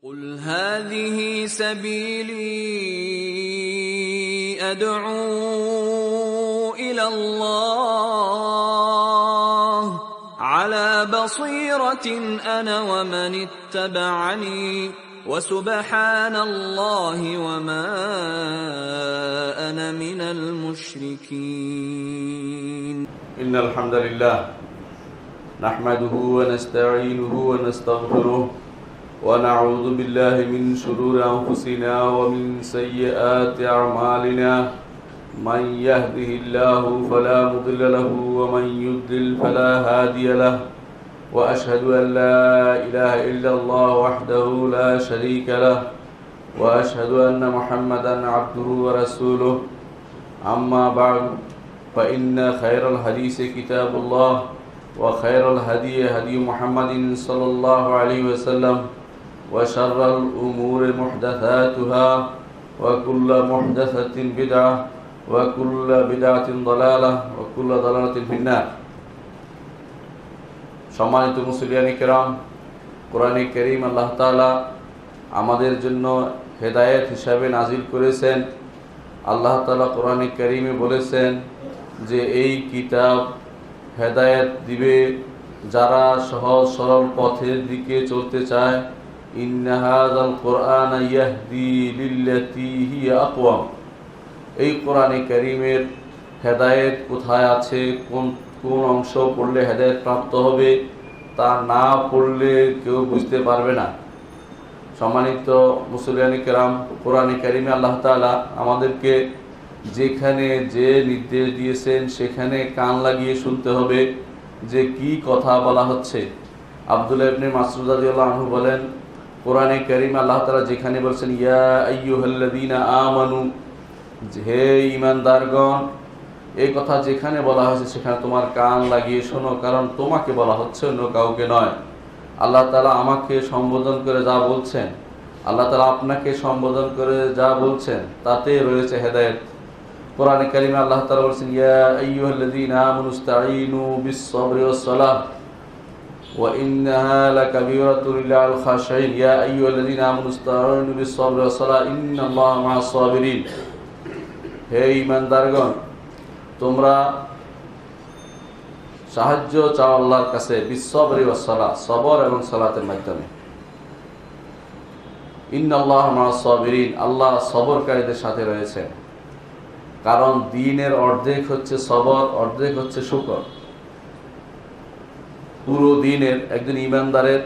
قل هذه سبيلي أدعو إلى الله على بصيرة أنا ومن اتبعني وسبحان الله وما أنا من المشركين. إن الحمد لله نحمده ونستعينه ونستغفره ونعوذ بالله من شرور أنفسنا ومن سيئات أعمالنا من يهده الله فلا مضل له ومن يضلل فلا هادي له وأشهد أن لا إله إلا الله وحده لا شريك له وأشهد أن محمدا عبده ورسوله. أما بعد فإن خير الحديث كتاب الله وخير الهدي هدي محمد صلى الله عليه وسلم وشر الأمور محدثاتها وكل محدثة بدعة وكل بدعة ضلالة وكل ضلالة في النار. সম্মানিত মুসলিয়ান কিরাম, কোরআনে কারীম আল্লাহ তাআলা আমাদের জন্য হেদায়েত হিসাবে নাজিল করেছেন। আল্লাহ তাআলা কোরআনে কারীমে বলেছেন যে এই কিতাব হেদায়েত দিবে যারা সহজ সরল পথের দিকে চলতে চায়। ইন্না হাযাল কুরআনা ইয়াহদি লিল্লাতী হিয়া আকওয়াম। এই কোরআনে কারীমের হেদায়েত কোথায় আছে, কোন কোন অংশ পড়লে হেদায়েত প্রাপ্ত হবে তা না পড়লে কেউ বুঝতে পারবে না। সম্মানিত মুসলিয়ান কিরাম, কোরআনে কারীমে আল্লাহ তাআলা আমাদেরকে যেখানে যে নির্দেশ দিয়েছেন সেখানে কান লাগিয়ে শুনতে হবে যে কি কথা বলা হচ্ছে। আব্দুল্লাহ ইবনে মাসউদ রাদিয়াল্লাহু আনহু বলেন, কোরআনে কারীমে আল্লাহ তাআলা যেখানে বলেছেন ইয়া আইয়ুহাল্লাযীনা আমানু, হে ঈমানদারগণ, এই কথা যেখানে বলা হয়েছে সেখানে তোমার কান লাগিয়ে শোনো, কারণ তোমাকে বলা হচ্ছে, অন্য কাউকে নয়। আল্লাহ তাআলা আমাকে সম্বোধন করে যা বলছেন, আল্লাহ তাআলা আপনাকে সম্বোধন করে যা বলছেন তাতে রয়েছে হেদায়েত। কোরআনে কারীমে আল্লাহ তাআলা বলেছেন ইয়া আইয়ুহাল্লাযীনা আমানু ইসতাঈনু বিস-সাবরি ওয়াস-সালাহ ওয়া ইন্নাহা লাকাবীরাতুন ইল্লাল খাশিঈন ইয়া আইয়ুহাল্লাযীনা আমানু ইসতাঈনু বিস-সাবরি ওয়াস-সালাহ ইন্নাল্লাহা মা'আস-সাবিরিন। হে ঈমানদারগণ, তোমরা সাহায্য চাও আল্লাহর কাছে বিস-সাবরি ওয়াস-সালাহ, সবর এবং সালাতের মাধ্যমে। ইন্নাল্লাহা মা'আস-সাবিরিন, আল্লাহ সবরকারীদের সাথে রয়েছেন। কারণ দ্বীনের অর্ধেক হচ্ছে সবর, অর্ধেক হচ্ছে শুকর। পুরো দ্বীনের একজন ঈমানদারের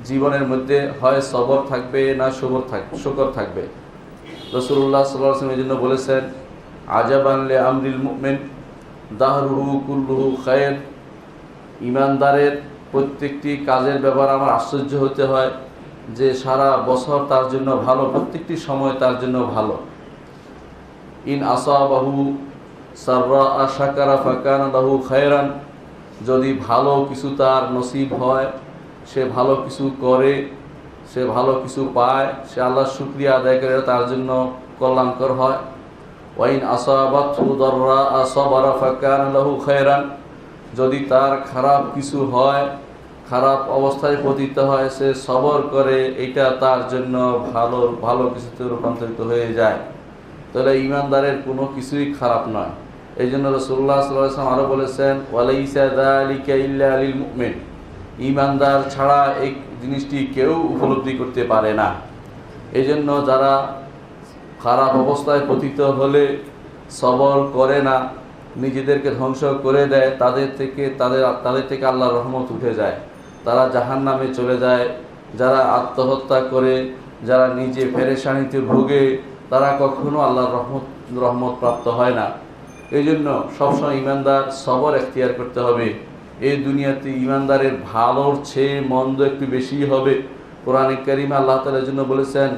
জীবনের মধ্যে হয় সবর থাকবে না শুকর থাকবে। রাসূলুল্লাহ সাল্লাল্লাহু আলাইহি ওয়াসাল্লাম এজন্য বলেছেন আজাবান লি আমরিল মুমিন দাহরুহু কুল্লুহু খায়র। ঈমানদারের প্রত্যেকটি কাজের ব্যাপারে আমার আশ্চর্য হতে হয় যে সারা বছর তার জন্য ভালো, প্রত্যেকটি সময় তার জন্য ভালো। ইন আসাবাহু সাররা শাকারা ফাকানা লাহু খায়রান, যদি ভালো কিছু তার নসিব হয়, সে ভালো কিছু করে, সে ভালো কিছু পায়, সে আল্লাহর শুকরিয়া আদায় করে, তার জন্য কল্যাণকর হয়। ওয়াইন আসাবাতহু দাররা সাবারা ফাকানা লাহু খায়রান, যদি তার খারাপ কিছু হয়, খারাপ অবস্থায় পতিত হয়, সে সবর করে, এটা তার জন্য ভালো কিছুতে রূপান্তরিত হয়ে যায়। তাহলে ঈমানদারের কোনো কিছুই খারাপ নয়। এই জন্য রাসূলুল্লাহ সাল্লাল্লাহু আলাইহি ওয়াসাল্লাম আরো বলেছেন ওয়ালাইসা যালিকা ইল্লা লিল মুমিন, ঈমানদার ছাড়া এই জিনিসটি কেউ উপলব্ধি করতে পারে না। এই জন্য যারা খারাপ অবস্থায় পতিত হলে সবর করে না, নিজেদেরকে ধ্বংস করে দেয়, তাদের থেকে আল্লাহর রহমত উঠে যায়, তারা জাহান্নামে চলে যায়। যারা আত্মহত্যা করে, যারা নিজে পেরেশানিতে ভোগে, তারা কখনো আল্লাহর রহমত প্রাপ্ত হয় না। এই জন্য সবসময় ঈমানদার সবর এখতিয়ার করতে হবে। এই দুনিয়াতে ঈমানদারের ভালোর চেয়ে মন্দ একটু বেশি হবে। কোরআনে কারীমে আল্লাহ তাআলা এর জন্য বলেছেন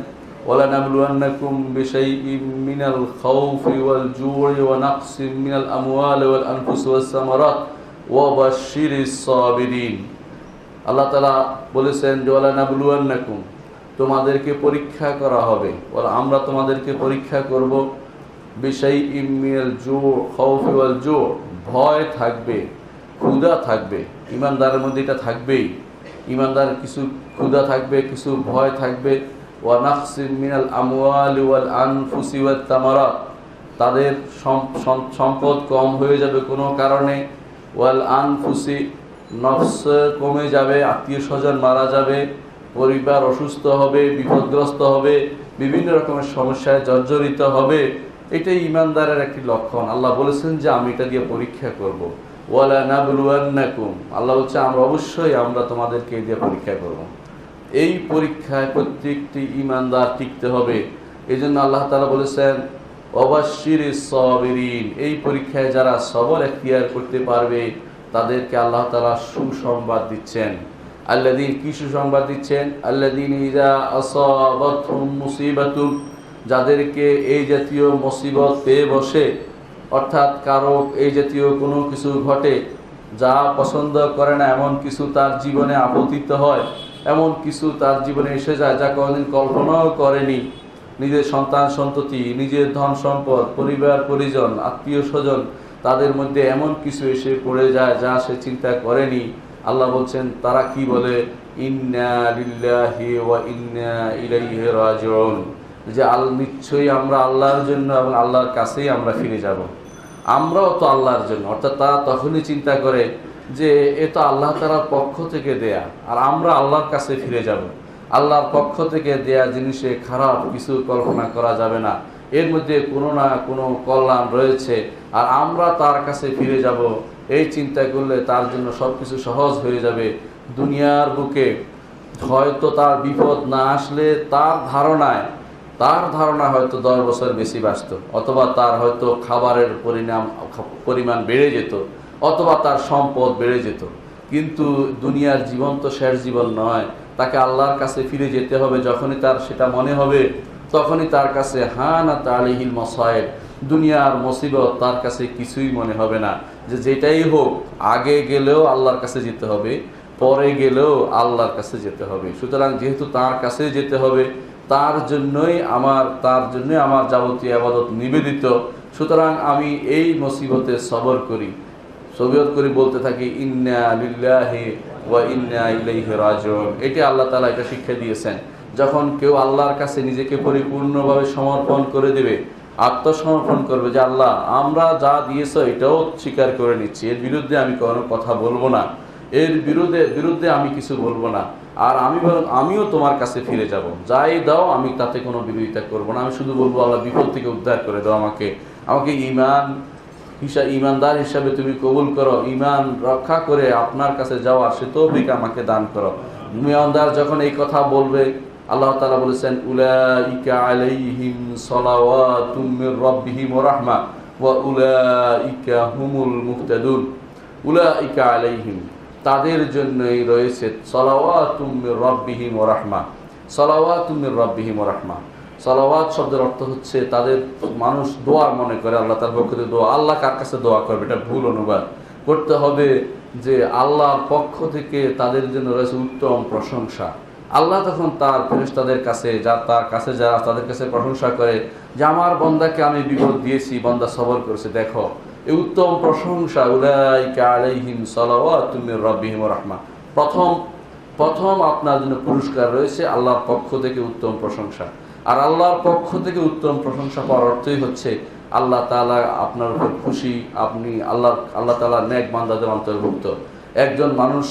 ওয়ালানাবলুওয়ান্নাকুম বিশাইইম মিনাল খাউফি ওয়াল জু'i ওয়া নাকসিম মিনাল আমওয়ালি ওয়াল আনফুসি ওয়াস সামারাত ওয়া বাশশিরিস সাবিরিন। আল্লাহ তাআলা বলেছেন যে ওয়ালানাবলুওয়ান্নাকুম, তোমাদেরকে পরীক্ষা করা হবে, আমরা তোমাদেরকে পরীক্ষা করব। বিশাইইম মিনাল জু' খাউফি ওয়াল জু', ভয় থাকবে, ক্ষুধা থাকবে, ঈমানদারের মধ্যে এটা থাকবেই। ইমানদার কিছু ক্ষুধা থাকবে, কিছু ভয় থাকবে। ওয়া নাকসিম মিনাল আমওয়ালি ওয়াল আনফুসি ওয়াত তামারাত, তাদের সম্পদ কম হয়ে যাবে কোনো কারণে। ওয়াল আনফুসি, নফস কমে যাবে, আত্মীয় স্বজন মারা যাবে, পরিবার অসুস্থ হবে, বিপদগ্রস্ত হবে, বিভিন্ন রকমের সমস্যায় জর্জরিত হবে। এটাই ইমানদারের একটি লক্ষণ। আল্লাহ বলেছেন যে আমি এটা দিয়ে পরীক্ষা করব। ওয়ালা নাবলুয়ান্নাকুম, আল্লাহ বলছে আমরা তোমাদেরকে দিয়ে পরীক্ষা করব। এই পরীক্ষায় প্রত্যেকটি ইমানদার টিকতে হবে। এই জন্য আল্লাহ তাআলা বলেছেন ওয়াবাশশিরিস সাবিরিন, এই পরীক্ষায় যারা সবর এখতিয়ার করতে পারবে তাদেরকে আল্লাহ তাআলা সুসংবাদ দিচ্ছেন। আল্লাযীন, কি সুসংবাদ দিচ্ছেন? আল্লাযীন ইযা আসাবাতহুম মুসিবাতুন, যাদেরকে এই জাতীয় মুসিবত পেয়ে বসে, অর্থাৎ কারো এই জাতীয় কোনো কিছু ঘটে, যা পছন্দ করে না এমন কিছু তার জীবনে আপতিত হয়, এমন কিছু তার জীবনে এসে যায় যা কোনোদিন কল্পনাও করেনি। নিজের সন্তান সন্ততি, নিজের ধন সম্পদ, পরিবার পরিজন, আত্মীয় স্বজন, তাদের মধ্যে এমন কিছু এসে পড়ে যায় যা সে চিন্তা করেনি। আল্লাহ বলছেন তারা কি বলে? ইন্না লিল্লাহি ওয়া ইন্না ইলাইহি রাজিউন, যে নিশ্চয়ই আমরা আল্লাহর জন্য এবং আল্লাহর কাছেই আমরা ফিরে যাব। আমরাও তো আল্লাহর জন্য, অর্থাৎ তারা তখনই চিন্তা করে যে এ তো আল্লাহ তাআলার পক্ষ থেকে দেয়া, আর আমরা আল্লাহর কাছে ফিরে যাব। আল্লাহর পক্ষ থেকে দেয়া জিনিসে খারাপ কিছু কল্পনা করা যাবে না, এর মধ্যে কোনো না কোনো কল্যাণ রয়েছে, আর আমরা তার কাছে ফিরে যাব। এই চিন্তা করলে তার জন্য সব কিছু সহজ হয়ে যাবে। দুনিয়ার বুকে হয়তো তার বিপদ না আসলে তার ধারণা হয়তো 10 বছর বেশি বাঁচত, অথবা তার হয়তো খাবারের পরিমাণ বেড়ে যেত, অথবা তার সম্পদ বেড়ে যেত। কিন্তু দুনিয়ার জীবন তো শেষ জীবন নয়, তাকে আল্লাহর কাছে ফিরে যেতে হবে। যখনই তার সেটা মনে হবে তখনই তার কাছে হানাত আলাইহিল মাসায়েব, দুনিয়ার মুসিবত তার কাছে কিছুই মনে হবে না। যেটাই হোক, আগে গেলেও আল্লাহর কাছে যেতে হবে, পরে গেলেও আল্লাহর কাছে যেতে হবে। সুতরাং যেহেতু তার কাছে যেতে হবে, তার জন্যই আমার যাবতীয় ইবাদত নিবেদিত। সুতরাং আমি এই মুসিবতে সবর করি বলতে থাকি ইন্না লিল্লাহি ওয়া ইন্না ইলাইহি রাজিউন। এটা আল্লাহ তাআলা এটা শিক্ষা দিয়েছেন। যখন কেউ আল্লাহর কাছে নিজেকে পরিপূর্ণভাবে সমর্পণ করে দেবে, আত্মসমর্পণ করবে যে আল্লাহ আমরা যা দিয়েছো এটাও স্বীকার করে নিচ্ছি, এর বিরুদ্ধে আমি কোনো কথা বলবো না, এর বিরুদ্ধে আমি কিছু বলবো না, আর আমিও তোমার কাছে ফিরে যাব, যাই দাও আমি তাতে কোনো বিরোধিতা করবো না। আমি শুধু বলবো আল্লাহ বিপদ থেকে উদ্ধার করে দাও, আমাকে ইমানদার হিসাবে তুমি কবুল করো, ঈমান রক্ষা করে আপনার কাছে যাওয়ার সে তৌফিক আমাকে দান করো। ইমানদার যখন এই কথা বলবে, আল্লাহ তাআলা বলেছেন উলাইকা আলাইহিম সালাওয়াতুম মির রাব্বিহিম ওয়া রাহমা ওয়া উলাইকা হুমুল মুহতাদুন। উলাইকা আলাইহিম, তাদের জন্যই রয়েছে সালাওয়াতুম মির রাব্বিহিম ওয়া রাহমা। সালাওয়াতুম মির রাব্বিহিম ওয়া রাহমা, সালাওয়াত শব্দের অর্থ হচ্ছে তাদের মানুষ দোয়ার মনে করে, আল্লাহ তার পক্ষ থেকে দোয়া। আল্লাহ কার কাছে দোয়া করবে? এটা ভুল অনুবাদ করতে হবে যে আল্লাহর পক্ষ থেকে তাদের জন্য রয়েছে উত্তম প্রশংসা। আল্লাহ তখন তার ফেরেশতাদের কাছে যারা তাদের কাছে প্রশংসা করে যে আমার বান্দাকে আমি বিপদ দিয়েছি, বান্দা সবর করেছে, দেখো এই উত্তম প্রশংসা। উলাইকা আলাইহিম সালাওয়াতুম মির রাব্বিহিম ওয়া রাহমা, প্রথম আপনার জন্য পুরস্কার রয়েছে আল্লাহর পক্ষ থেকে উত্তম প্রশংসা। আর আল্লাহর পক্ষ থেকে উত্তম প্রশংসা পাওয়ার অর্থই হচ্ছে আল্লাহ তাআলা আপনার উপর খুশি, আপনি আল্লাহ তাআলার নেক বান্দাদের অন্তর্ভুক্ত। একজন মানুষ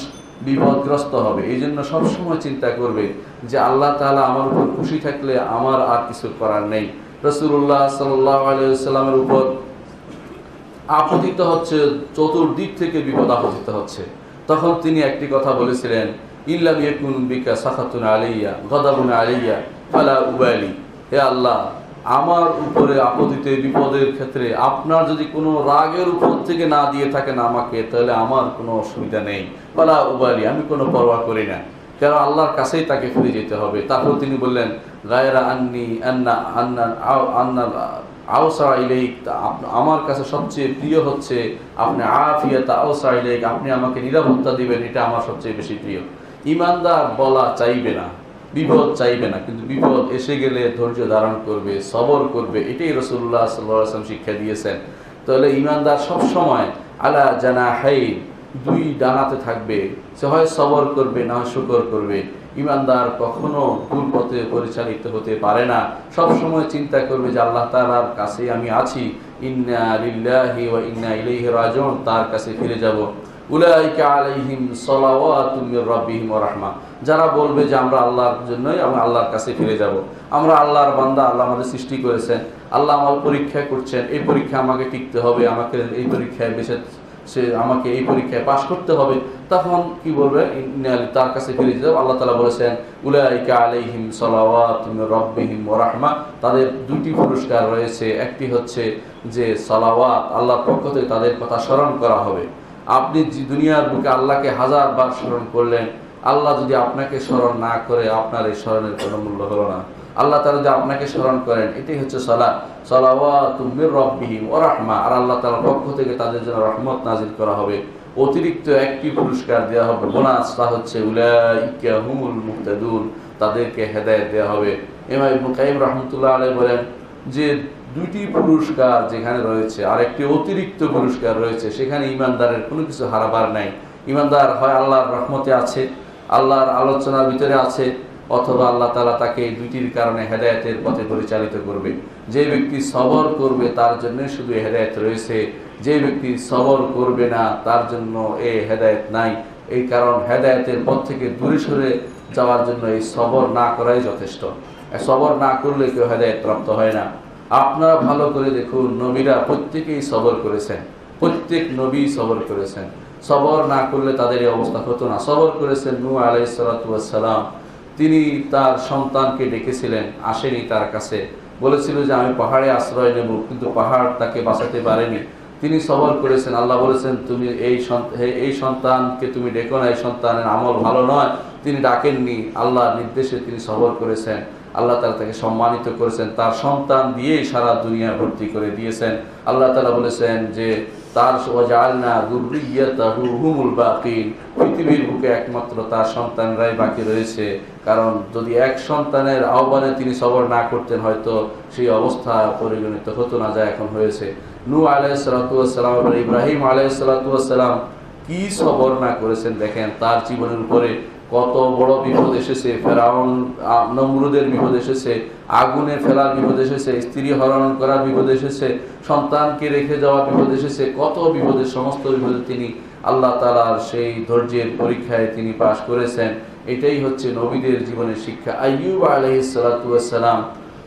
বিপদগ্রস্ত হবে, এই জন্য সবসময় চিন্তা করবে যে আল্লাহ তাআলা আমার উপর খুশি থাকলে আমার আর কিছু করার নেই। রাসূলুল্লাহ সাল্লাল্লাহু আলাইহি ওয়াসাল্লামের উপর আপতিত হচ্ছে, চতুর্দিক থেকে বিপদ আপতিত হচ্ছে, তখন তিনি একটি কথা বলেছিলেন, ইল্লাম ইয়াকুন বিকা সাখাতুন আলাইয়া গাদাবুন আলাইয়া ফালা উবালি। হে আল্লাহ, আমার উপরে আপতিত বিপদের ক্ষেত্রে আপনার যদি কোনো রাগের উপর থেকে না দিয়ে থাকেন আমাকে, তাহলে আমার কোনো অসুবিধা নেই। ফালা উবালি, আমি কোনো পরোয়া করি না, কারণ আল্লাহর কাছেই তাকে ফিরে যেতে হবে। তারপর তিনি বললেন গায়রা আন্না আওসা ইলাইক, আমার কাছে সবচেয়ে প্রিয় হচ্ছে আপনি আফিয়াতা আওসা ইলাইক, আপনি আমাকে নিরাপত্তা দিবেন, এটা আমার সবচেয়ে বেশি প্রিয়। ইমানদার বলা চাইবে না, বিপদ চাইবে না, কিন্তু বিপদ এসে গেলে ধৈর্য ধারণ করবে, সবর করবে। এটাই রাসূলুল্লাহ সাল্লাল্লাহু আলাইহি ওয়াসাল্লাম শিক্ষা দিয়েছেন। তাহলে ইমানদার সব সময় আলা জানাহাই দুই ডানাতে থাকবে, সে হয় সবর করবে না হয় শুকর করবে। ইমানদার কখনো ভুল পথে পরিচালিত হতে পারে না, সব সময় চিন্তা করবে যে আল্লাহ তাআলার কাছে আমি আছি, ইন্না লিল্লাহি ওয়া ইন্না ইলাইহি রাজিউন, তার কাছে ফিরে যাব। উলাইকা আলাইহিম সালাওয়াতুম মির রাব্বিহিম ওয়া রাহমা, যারা বলবে যে আমরা আল্লাহর জন্যই এবং আল্লাহর কাছে ফিরে যাব, আমরা আল্লাহর বান্দা, আল্লাহ আমাদের সৃষ্টি করেছেন, আল্লাহ আমার পরীক্ষা করছেন, এই পরীক্ষা আমাকে টিকতে হবে, আমাকে এই পরীক্ষায় আমাকে এই পরীক্ষায় পাশ করতে হবে, তখন কি বলবে? তার কাছে ফিরে যাও। আল্লাহ তাআলা বলেছেন উলাইকা আলাইহিম সালাওয়াতুম মির রাব্বিহিম ওয়া রাহমা, তাদের দুটি পুরস্কার রয়েছে। একটি হচ্ছে যে সালাওয়াত, আল্লাহর পক্ষ থেকে তাদের কথা স্মরণ করা হবে। আপনি দুনিয়ার বুকে আল্লাহকে 1000 বার স্মরণ করলেন, আল্লাহ যদি আপনাকে স্মরণ না করে, আপনার এই স্মরণের কোনো মূল্য হলো না। আল্লাহ তাআলা যদি আপনাকে স্মরণ করেন, এটাই হচ্ছে সালাওয়াতুম মির রাব্বিহিম ওয়া রাহমা, আর আল্লাহ তাআলার পক্ষ থেকে তাদের জন্য রহমত নাজিল করা হবে। অতিরিক্ত একটি পুরস্কার দেওয়া হবে, বোনাসটা হচ্ছে উলাইকা হুমুল মুহতাদুন, তাদেরকে হেদায়েত দেওয়া হবে। ইমাম ইবনে কাইয়িম রাহমাতুল্লাহ আলাইহি বলেন যে দুইটি পুরস্কার যেখানে রয়েছে আর একটি অতিরিক্ত পুরস্কার রয়েছে, সেখানে ইমানদারের কোনো কিছু হারাবার নাই। ইমানদার হয় আল্লাহর রহমতে আছে, আল্লাহর আলোচনার ভিতরে আছে, অথবা আল্লাহ তাআলা তাকে দুইটির কারণে হেদায়েতের পথে পরিচালিত করবে। যে ব্যক্তি সবর করবে তার জন্য শুধু হেদায়েত রয়েছে, যে ব্যক্তি সবর করবে না তার জন্য এই হেদায়েত নাই। এই কারণ হেদায়েতের পথ থেকে দূরে সরে যাওয়ার জন্য এই সবর না করাই যথেষ্ট। সবর না করলে কেউ হেদায়েত প্রাপ্ত হয় না। আপনারা ভালো করে দেখুন, নবীরা প্রত্যেকেই সবর করেছেন, প্রত্যেক নবী সবর করেছেন। সবর না করলে তাদের এই অবস্থা হতো না। সবর করেছেন নূহ আলাইহিস সালাতু ওয়াস সালাম, তিনি তার সন্তানকে ডেকেছিলেন, আসেনি তার কাছে, বলেছিল যে আমি পাহাড়ে আশ্রয় নেব, কিন্তু পাহাড় তাকে বাঁচাতে পারেনি। তিনি সবর করেছেন। আল্লাহ বলেছেন তুমি এই সন্তানকে তুমি ডেকো না, এই সন্তানের আমল ভালো নয়, তিনি ডাকেননি। আল্লাহর নির্দেশে তিনি সবর করেছেন, আল্লাহ তাআলা তাকে সম্মানিত করেছেন, তার সন্তান দিয়েই সারা দুনিয়া ভর্তি করে দিয়েছেন। আল্লাহ তাআলা বলেছেন যে তার ওয়াজআলনা যুররিয়াতাহু হুমুল বাকিন, পৃথিবীর বুকে একমাত্র তার সন্তানরাই বাকি রয়েছে। কারণ যদি এক সন্তানের আহ্বানে তিনি সবর না করতেন, হয়তো সেই অবস্থা পরিগণিত হতো না যা এখন হয়েছে। নূহ আলাইহিস সালাতু ওয়াস সালাম এবং ইব্রাহিম আলাইহিস সালাতু ওয়াস সালাম কি সবর না করেছেন দেখেন। তার জীবনের উপরে কত বড় বিপদ এসেছে, ফেরাউন নমরুদের বিপদ এসেছে, আগুনে ফেলার বিপদ এসেছে, স্ত্রী হরণ করার বিপদ এসেছে, সন্তানকে রেখে যাওয়ার বিপদ এসেছে, কত বিপদের সমস্ত বিপদে তিনি আল্লাহ তাআলার সেই ধৈর্যের পরীক্ষায় তিনি পাশ করেছেন। এটাই হচ্ছে নবীদের জীবনের শিক্ষা। আইয়ুব আলাইহিস সালাতু ওয়াস সালাম,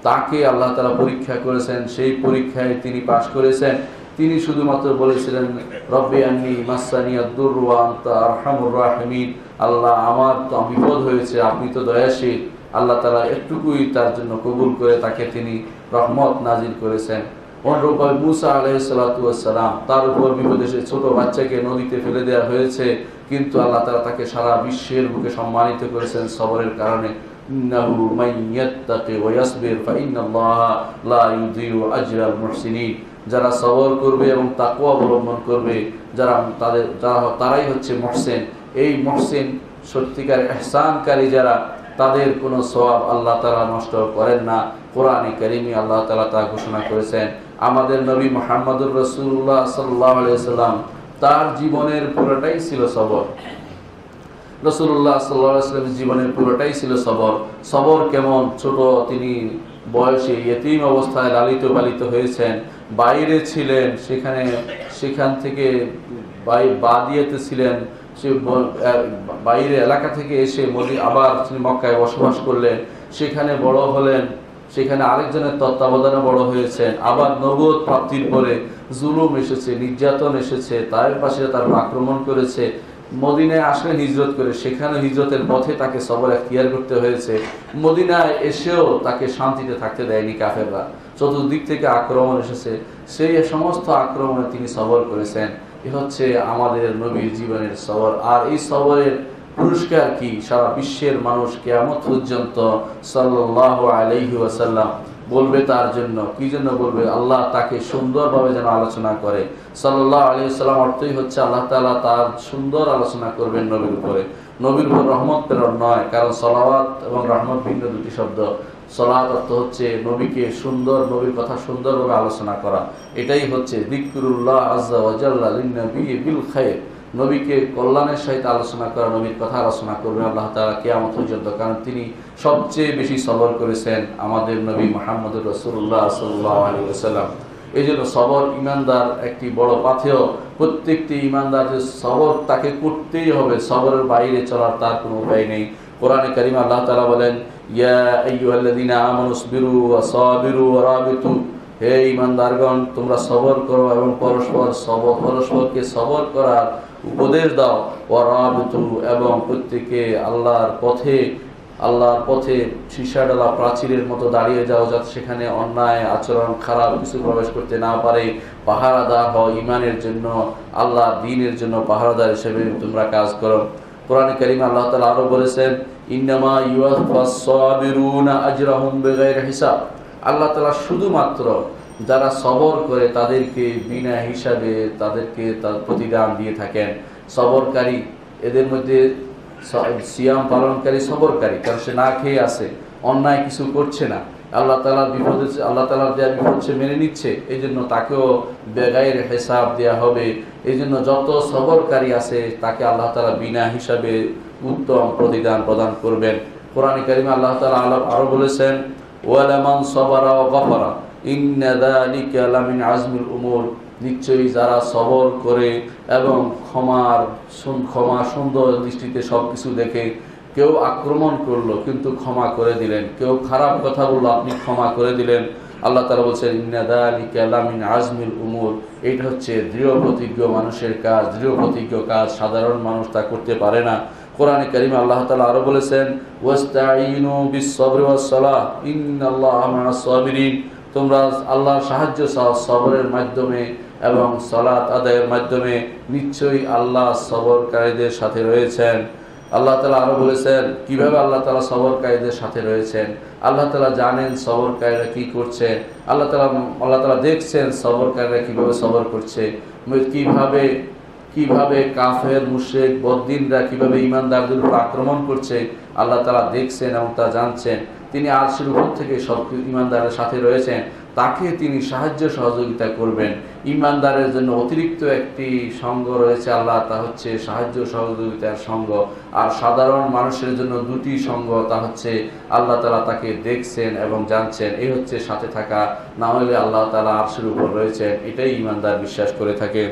তাকে আল্লাহ তাআলা পরীক্ষা করেছেন, সেই পরীক্ষায় তিনি পাশ করেছেন। তিনি শুধুমাত্র বলেছিলেন রব্বি আন্নী মাসানিয়াদ দুররু ওয়া আনতা আরহামুর রাহিমিন, আল্লাহ আমার তো বিপদ হয়েছে, আপনি তো দয়াশীল। আল্লাহ তাআলা একটুকুই তার জন্য কবুল করে তাকে তিনি রহমত নাজিল করেছেন। অনুরূপভাবে মুসা আলাইহিস সালাতু ওয়াস সালাম, তার উপর বিপদ এসে ছোট বাচ্চাকে নদীতে ফেলে দেওয়া হয়েছে, কিন্তু আল্লাহ তাআলা তাকে সারা বিশ্বের বুকে সম্মানিত করেছেন সবরের কারণে। ইন্নাহু মান ইয়াত্তাকি ওয়া ইয়াসবির ফাইন্নাল্লাহা লা ইউযিউ আজরাল মুহসিনিন, যারা সবর করবে এবং তাকওয়া অবলম্বন করবে, তারাই হচ্ছে মুহসিন। এই মুহসিন সত্যিকার ইহসানকারী যারা, তাদের কোনো সওয়াব আল্লাহ তাআলা নষ্ট করেন না। কোরআনে কারীমে আল্লাহ তাআলা তা ঘোষণা করেছেন। আমাদের নবী মুহাম্মদুর রাসূলুল্লাহ সাল্লাল্লাহু আলাইহি ওয়াসাল্লাম, তার জীবনের পুরোটাই ছিল সবর। রাসূলুল্লাহ সাল্লাল্লাহু আলাইহি ওয়াসাল্লামের জীবনের পুরোটাই ছিল সবর। সবর কেমন? ছোট তিনি বয়সে ইয়েতিম অবস্থায় লালিত পালিত হয়েছেন, বাইরে ছিলেন, সেখান থেকে বাদিয়াতে ছিলেন, সে বাইরে এলাকা থেকে এসে আবার তিনি মক্কায় বসবাস করলেন, সেখানে বড় হলেন, সেখানে আরেকজনের তত্ত্বাবধানে বড় হয়েছেন। আবার নবুয়ত প্রাপ্তির পরে জুলুম এসেছে, নির্যাতন এসেছে, তার পাশে তার আক্রমণ করেছে। মদিনায় আসলেন হিজরত করে, সেখানে হিজরতের পথে তাকে সবর এখতিয়ার করতে হয়েছে। মদিনায় এসেও তাকে শান্তিতে থাকতে দেয়নি কাফেররা, চতুর্দিক থেকে আক্রমণ এসেছে, সেই সমস্ত আক্রমণে তিনি সবর করেছেন। এ হচ্ছে আমাদের নবীর জীবনের সবর। আর এই সবরের পুরস্কার কি? সারা বিশ্বের মানুষ কিয়ামত পর্যন্ত সাল্লাল্লাহু আলাইহি ওয়াসাল্লাম বলবে তার জন্য। কি জন্য বলবে? আল্লাহ তাকে সুন্দরভাবে যেন আলোচনা করে। সাল্লাল্লাহু আলাইহি ওয়াসাল্লাম অর্থই হচ্ছে আল্লাহ তাআলা তার সুন্দর আলোচনা করবেন নবীর উপরে। নবীর উপর রহমত প্রেরণ নয়, কারণ সালাওয়াত এবং রহমত ভিন্ন দুটি শব্দ। সালাত অর্থ হচ্ছে নবীকে সুন্দর, নবীর কথা সুন্দরভাবে আলোচনা করা। এটাই হচ্ছে যিকরুল্লাহ আযজা ওয়া জাল্লা লিন নবী বিল খায়র। নবীকে কল্যাণের সহিত আলোচনা করা, নবীর কথা আলোচনা করবেন আল্লাহ তাআলা কিয়ামত পর্যন্ত, কারণ তিনি সবচেয়ে বেশি সবর করেছেন আমাদের নবী মুহাম্মদুর রাসূলুল্লাহ সাল্লাল্লাহু আলাইহি ওয়াসাল্লাম। এই জন্য সবর ইমানদার একটি বড় পাথেয়। প্রত্যেকটি ইমানদার যে সবর তাকে করতেই হবে, সবরের বাইরে চলার তার কোনো উপায় নেই। কোরআনে কারিমে আল্লাহ তাআলা বলেন, ইয়া আইয়ুহাল্লাযীনা আমানুসবিরু ওয়া সাবিরু ওয়া রাবিতু, হে ইমানদারগণ তোমরা সবর করো এবং পরস্পরকে সবর করার উপদেশ দাও। ওয়া রাবিতু, এবং প্রত্যেকে আল্লাহর পথে সীসাডালা প্রাচীরের মতো দাঁড়িয়ে যাও, যাতে সেখানে অন্যায় আচরণ খারাপ কিছু প্রবেশ করতে না পারে। পাহারাদার হও ইমানের জন্য, আল্লাহ দ্বীনের জন্য পাহারাদার হিসেবে তোমরা কাজ করো। কোরআনে কারিমে আল্লাহ তাআলা আরো বলেছেন, ইন্নামা ইউওয়াফাস সাবিরুনা আজরাহুম বিগাইরি হিসাব, আল্লাহ তাআলা শুধুমাত্র যারা সবর করে তাদেরকে বিনা হিসাবে তাদেরকে তার প্রতিদান দিয়ে থাকেন। সবরকারী, এদের মধ্যে সিয়াম পালনকারী সবরকারী, কারণ সে না খেয়ে আছে, অন্যায় কিছু করছে না, আল্লাহ তাআলার দেওয়া বিপদ সে মেনে নিচ্ছে, এই জন্য তাকেও বেগাইর হিসাব দেওয়া হবে। এই জন্য যত সবরকারী আছে তাকে আল্লাহ তাআলা বিনা হিসাবে উত্তম প্রতিদান প্রদান করবেন। কোরআনে কারিমে আল্লাহ তাআলা আরো বলেছেন, ওয়ালামান সাবারা ওয়া গাফারা ইন্না যালিকা লামিন আজমিল উমুর, নিশ্চয়ই যারা সবর করে এবং ক্ষমা সুন্দর দৃষ্টিতে সবকিছু দেখে, কেউ আক্রমণ করলো কিন্তু ক্ষমা করে দিলেন, কেউ খারাপ কথা বললো আপনি ক্ষমা করে দিলেন, আল্লাহ তাআলা বলছেন ইন্না যালিকা লামিন আজমিল উমুর, এটা হচ্ছে দৃঢ় প্রতিজ্ঞ মানুষের কাজ। দৃঢ় প্রতিজ্ঞ কাজ সাধারণ মানুষ তা করতে পারে না। কোরআনে কারিমে আল্লাহ তাআলা আরো বলেছেন, ওয়াস্তাঈনু বিস-সাবরি ওয়াস-সালাহ ইন্নাল্লাহা মা'আস সাবিরিন, তোমরা আল্লাহর সাহায্য চাও সবরের মাধ্যমে এবং সালাত আদায়ের মাধ্যমে, নিশ্চয়ই আল্লাহ সবরকারীদের সাথে রয়েছেন। আল্লাহ তাআলা আরো বলেছেন কিভাবে আল্লাহ তাআলা সবরকারীদের সাথে রয়েছেন। আল্লাহ তাআলা জানেন সবরকারীরা কি করছে, আল্লাহ তাআলা দেখছেন সবরকারীরা কিভাবে সবর করছে, কিভাবে কাফের মুশরিক বদ্দিনরা কিভাবে ঈমানদারদের উপর আক্রমণ করছে, আল্লাহ তাআলা দেখছেন এবং তা জানছেন। তিনি আরশের উপর থেকে সব ঈমানদারের সাথে রয়েছেন, তাকে তিনি সাহায্য সহযোগিতা করবেন। ঈমানদারের জন্য অতিরিক্ত একটি সঙ্গ রয়েছে আল্লাহ, তা হচ্ছে সাহায্য সহযোগিতার সঙ্গ। আর সাধারণ মানুষের জন্য দুটি সঙ্গ, তা হচ্ছে আল্লাহ তাআলা তাকে দেখছেন এবং জানছেন, এই হচ্ছে সাথে থাকা। না হলে আল্লাহ তাআলা আরশের উপর রয়েছেন, এটাই ঈমানদার বিশ্বাস করে থাকে।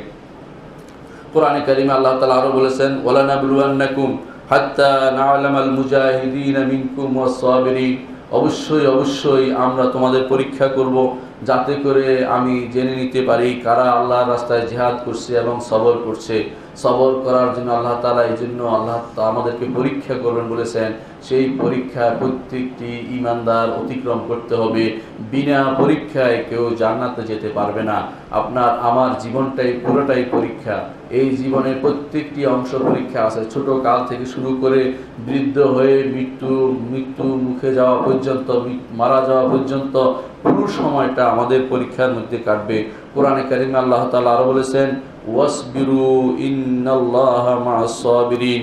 কোরআনে কারিমে আল্লাহ তাআলা আরো বলেছেন, ওয়ালানাবলুওয়ান্নাকুম হাত্তা না'লামাল মুজাহিদিনা মিনকুম ওয়াস-সাবিরিন, অবশ্যই আমরা তোমাদের পরীক্ষা করব, যাতে করে আমি জেনে নিতে পারি কারা আল্লাহর রাস্তায় জিহাদ করছে এবং সবর করছে। সবর করার জন্য আল্লাহ তাআলা এই জন্য আমাদেরকে পরীক্ষা করবেন বলেছেন। সেই পরীক্ষা প্রত্যেকটি ঈমানদার অতিক্রম করতে হবে। বিনা পরীক্ষায় কেউ জান্নাতে যেতে পারবে না। আপনার আমার জীবনটাই পুরোটাই পরীক্ষা। এই জীবনের প্রত্যেকটি অংশ পরীক্ষা আছে, ছোট কাল থেকে শুরু করে বৃদ্ধ হয়ে মৃত্যু মুখে যাওয়া পর্যন্ত, মারা যাওয়া পর্যন্ত পুরো সময়টা আমাদের পরীক্ষার মধ্যে কাটবে। কোরআনে কারিমে আল্লাহ তাআলা আরো বলেছেন, ওয়াসবিরু ইন্নাল্লাহা মা'আস সাবিরিন,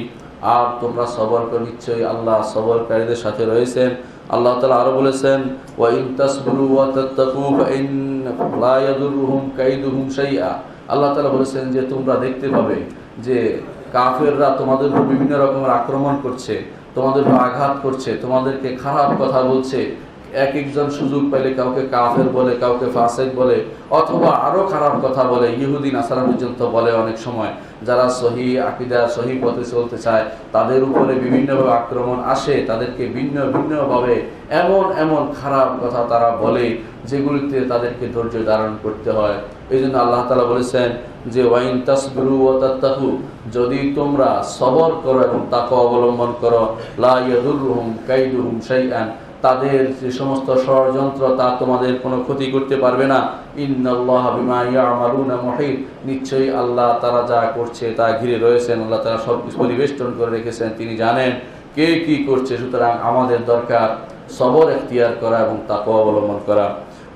আর তোমরা সবর করো, নিশ্চয়ই আল্লাহ সবরকারীদের সাথে রয়েছেন। আল্লাহ তাআলা আরো বলেছেন, ওয়া ইন তাসবিরু ওয়া তাত্তাকু ফাইন্না লা ইয়াদুরুহুম কাইদুহুম শাইআ, আল্লাহ তাআলা বলেছেন যে তোমরা দেখতে পাবে যে কাফেররা তোমাদের উপর বিভিন্ন রকমের আক্রমণ করছে, তোমাদের উপর আঘাত করছে, তোমাদেরকে খারাপ কথা বলছে। একজন সুযোগ পেলে কাউকে কাফের বলে, কাউকে ফাসিক বলে, অথবা আরো খারাপ কথা বলে, ইহুদি নাসারা পর্যন্ত বলে। অনেক সময় যারা সহি আকীদা সহি পথে চলতে চায় তাদের উপরে বিভিন্নভাবে আক্রমণ আসে, তাদেরকে ভিন্নভাবে এমন খারাপ কথা তারা বলে যেগুলিতে তাদেরকে ধৈর্য ধারণ করতে হয়। এই জন্য আল্লাহ তাআলা বলেছেন যে ওয়াইন তাসবিরু ওয়া তাত্তাকু, যদি তোমরা সবর করো এবং তাকওয়া অবলম্বন করো, লা ইয়াদুরুহুম কাইদুহুম শাইআন, তাদের যে সমস্ত ষড়যন্ত্র তা তোমাদের কোনো ক্ষতি করতে পারবে না। ইন্নাল্লাহা বিমা ইয়ামালুনা মুহিত, নিশ্চয়ই আল্লাহ তারা যা করছে তা ঘিরে রয়েছেন। আল্লাহ তারা সব কিছু পরিবেষ্টন করে রেখেছেন, তিনি জানেন কে কি করছে। সুতরাং আমাদের দরকার সবর এখতিয়ার করা এবং তাকওয়া অবলম্বন করা।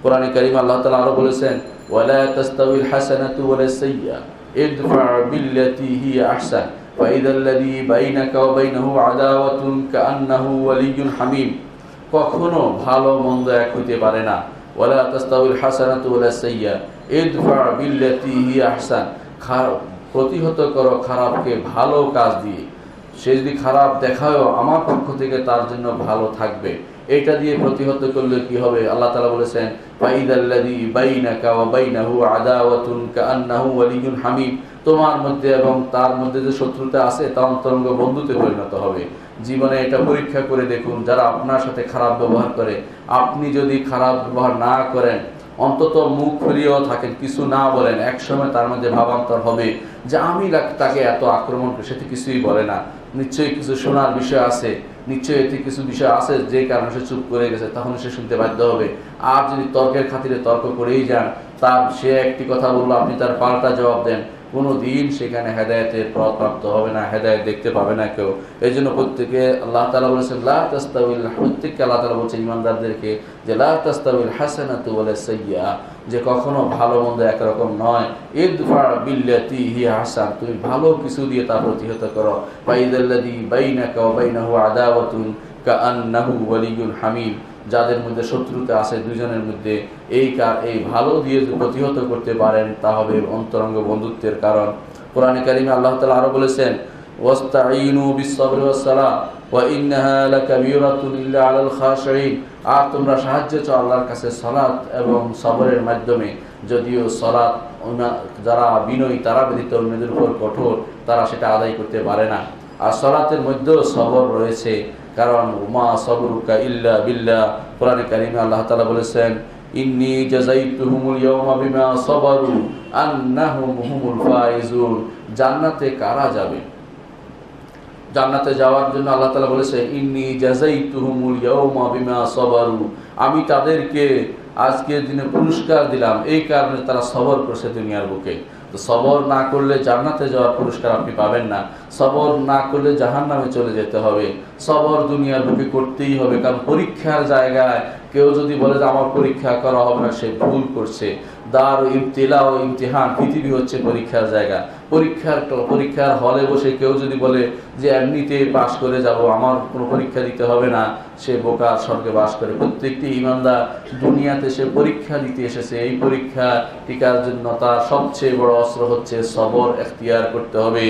কোরআনে কারিমে আল্লাহ তাআলা আরো বলেছেন, ওয়ালা তাস্তাবিল হাসানাতু ওয়ালাস সাইয়্যা ইদফা বিল্লাতী হিয়া আহসান ওয়া ইযাল্লাযী বাইনাকা ওয়া বাইনাহু আদাওয়াতুন কাআন্নাহু ওয়ালিয়্যুন হামীম, কখনো ভালো মন্দ এক হইতে পারে না। ওয়ালা তাস্তাবিল হাসানাতু ওয়ালাস সাইয়্যা ইদফা বিল্লাতী হিয়া আহসান, প্রতিহত করো খারাপকে ভালো কাজ দিয়ে। সে যদি খারাপ দেখায়ও আমার পক্ষ থেকে তার জন্য ভালো থাকবে। এটা দিয়ে প্রতিহত করলে কি হবে? আল্লাহ তাআলা বলেছেন ফাইদাল্লাযী বাইনাকা ওয়া বাইনাহু আদাওয়াতুন কাআন্নাহু ওয়ালিয়্যুন হামীম। তোমার মধ্যে এবং তার মধ্যে যে শত্রুতা আছে তা অন্তরঙ্গ বন্ধুতে পরিণত হবে। জীবনে এটা পরীক্ষা করে দেখুন, যারা আপনার সাথে খারাপ ব্যবহার করে, আপনি যদি খারাপ ব্যবহার না করেন, অন্তত মুখ ফিরিয়েও থাকেন, কিছু না বলেন, একসময় তার মধ্যে ভাবান্তর হবে যে আমি তাকে এত আক্রমণ করি, সে তো কিছুই বলে না, নিশ্চয়ই কিছু শোনার বিষয় আছে, নিশ্চয়ই এতে কিছু বিষয় আছে যে কারণে সে চুপ করে গেছে, তখন সে শুনতে বাধ্য হবে। আর যদি তর্কের খাতিরে তর্ক করেই যান, তার সে একটি কথা বললো, আপনি তার পাল্টা জবাব দেন, কোনো দিন সেখানে হেদায়েতের পথ প্রাপ্ত হবে না, হেদায়েত দেখতে পাবে না কেউ। এই জন্য প্রত্যেকে আল্লাহ তাআলা বলেছেন লা তাস্তাউল, প্রত্যেককে আল্লাহ তাআলা বলছেন ইমানদারদেরকে যে লা তাস্তাউল হাসানাতু ওয়ালা সাইয়্যা, যে কখনো ভালো মন্দ একরকম নয়। ইদফা বিল্লাতি হিয়া হাসান, তুমি ভালো কিছু দিয়ে তা প্রতিহত করো। ফাইদাল্লাযী বাইনাকা ওয়া বাইনাহু আদাওয়াতুন কাআন্নাহু ওয়ালিয়্যুন হামীম, যাদের মধ্যে শত্রুতা আছে দুইজনের মধ্যে, এই ভালো দিয়ে প্রতিহত করতে পারেন তা হবে অন্তরঙ্গ বন্ধুত্বের কারণ। কোরআনে কারিমে আল্লাহ তাআলা আরো বলেছেন ওয়াস্তাঈনু বিস-সাবরি ওয়াস-সালাহ ওয়া ইন্নাহা লাকাবীরাতুন ইল্লা আলাল খাশিঈন, আর তোমরা সাহায্য চাও আল্লাহর কাছে সালাত এবং সবরের মাধ্যমে, যদিও সালাত যারা বিনয়ী তারা ব্যতীত অন্যদের উপর কঠোর, তারা সেটা আদায় করতে পারে না। আর সালাতের মধ্যেও সবর রয়েছে, কারণ মা সাবরুকা ইল্লা বিল্লাহ। কোরআনে কারিমে আল্লাহ তাআলা বলেছেন ইন্নী জাযাইতুহুমুল ইয়াওমা বিমা সাবারু আন্নাহুম হুমুল ফাইজুন। জান্নাতে কারা যাবে? জান্নাতে যাওয়ার জন্য আল্লাহ তাআলা বলেছে ইন্নী জাযাইতুহুমুল ইয়াওমা বিমা সাবারু, আমি তাদেরকে আজকের দিনে পুরস্কার দিলাম এই কারণে তারা সবর করেছে দুনিয়ার বুকে। তো সবর না করলে জান্নাতে যাওয়ার পুরস্কার আপনি পাবেন না, সবর না করলে জাহান্নামে চলে যেতে হবে। সবর দুনিয়ার বুকে করতেই হবে, কারণ পরীক্ষার জায়গায় কেউ যদি বলে যে আমার পরীক্ষা করা হবে না, সে ভুল করছে। দার ইবতিলা ও ইমতিহান, পৃথিবী হচ্ছে পরীক্ষার জায়গা। পরীক্ষার হলে বসে কেউ যদি বলে যে এমনিতে পাশ করে যাব, আমার কোনো পরীক্ষা দিতে হবে না, সে বোকার স্বর্গে বাস করে। প্রত্যেকটি ঈমানদার দুনিয়াতে সে পরীক্ষা দিতে এসেছে, এই পরীক্ষা টিকার জন্য তার সবচেয়ে বড় অস্ত্র হচ্ছে সবর এখতিয়ার করতে হবে।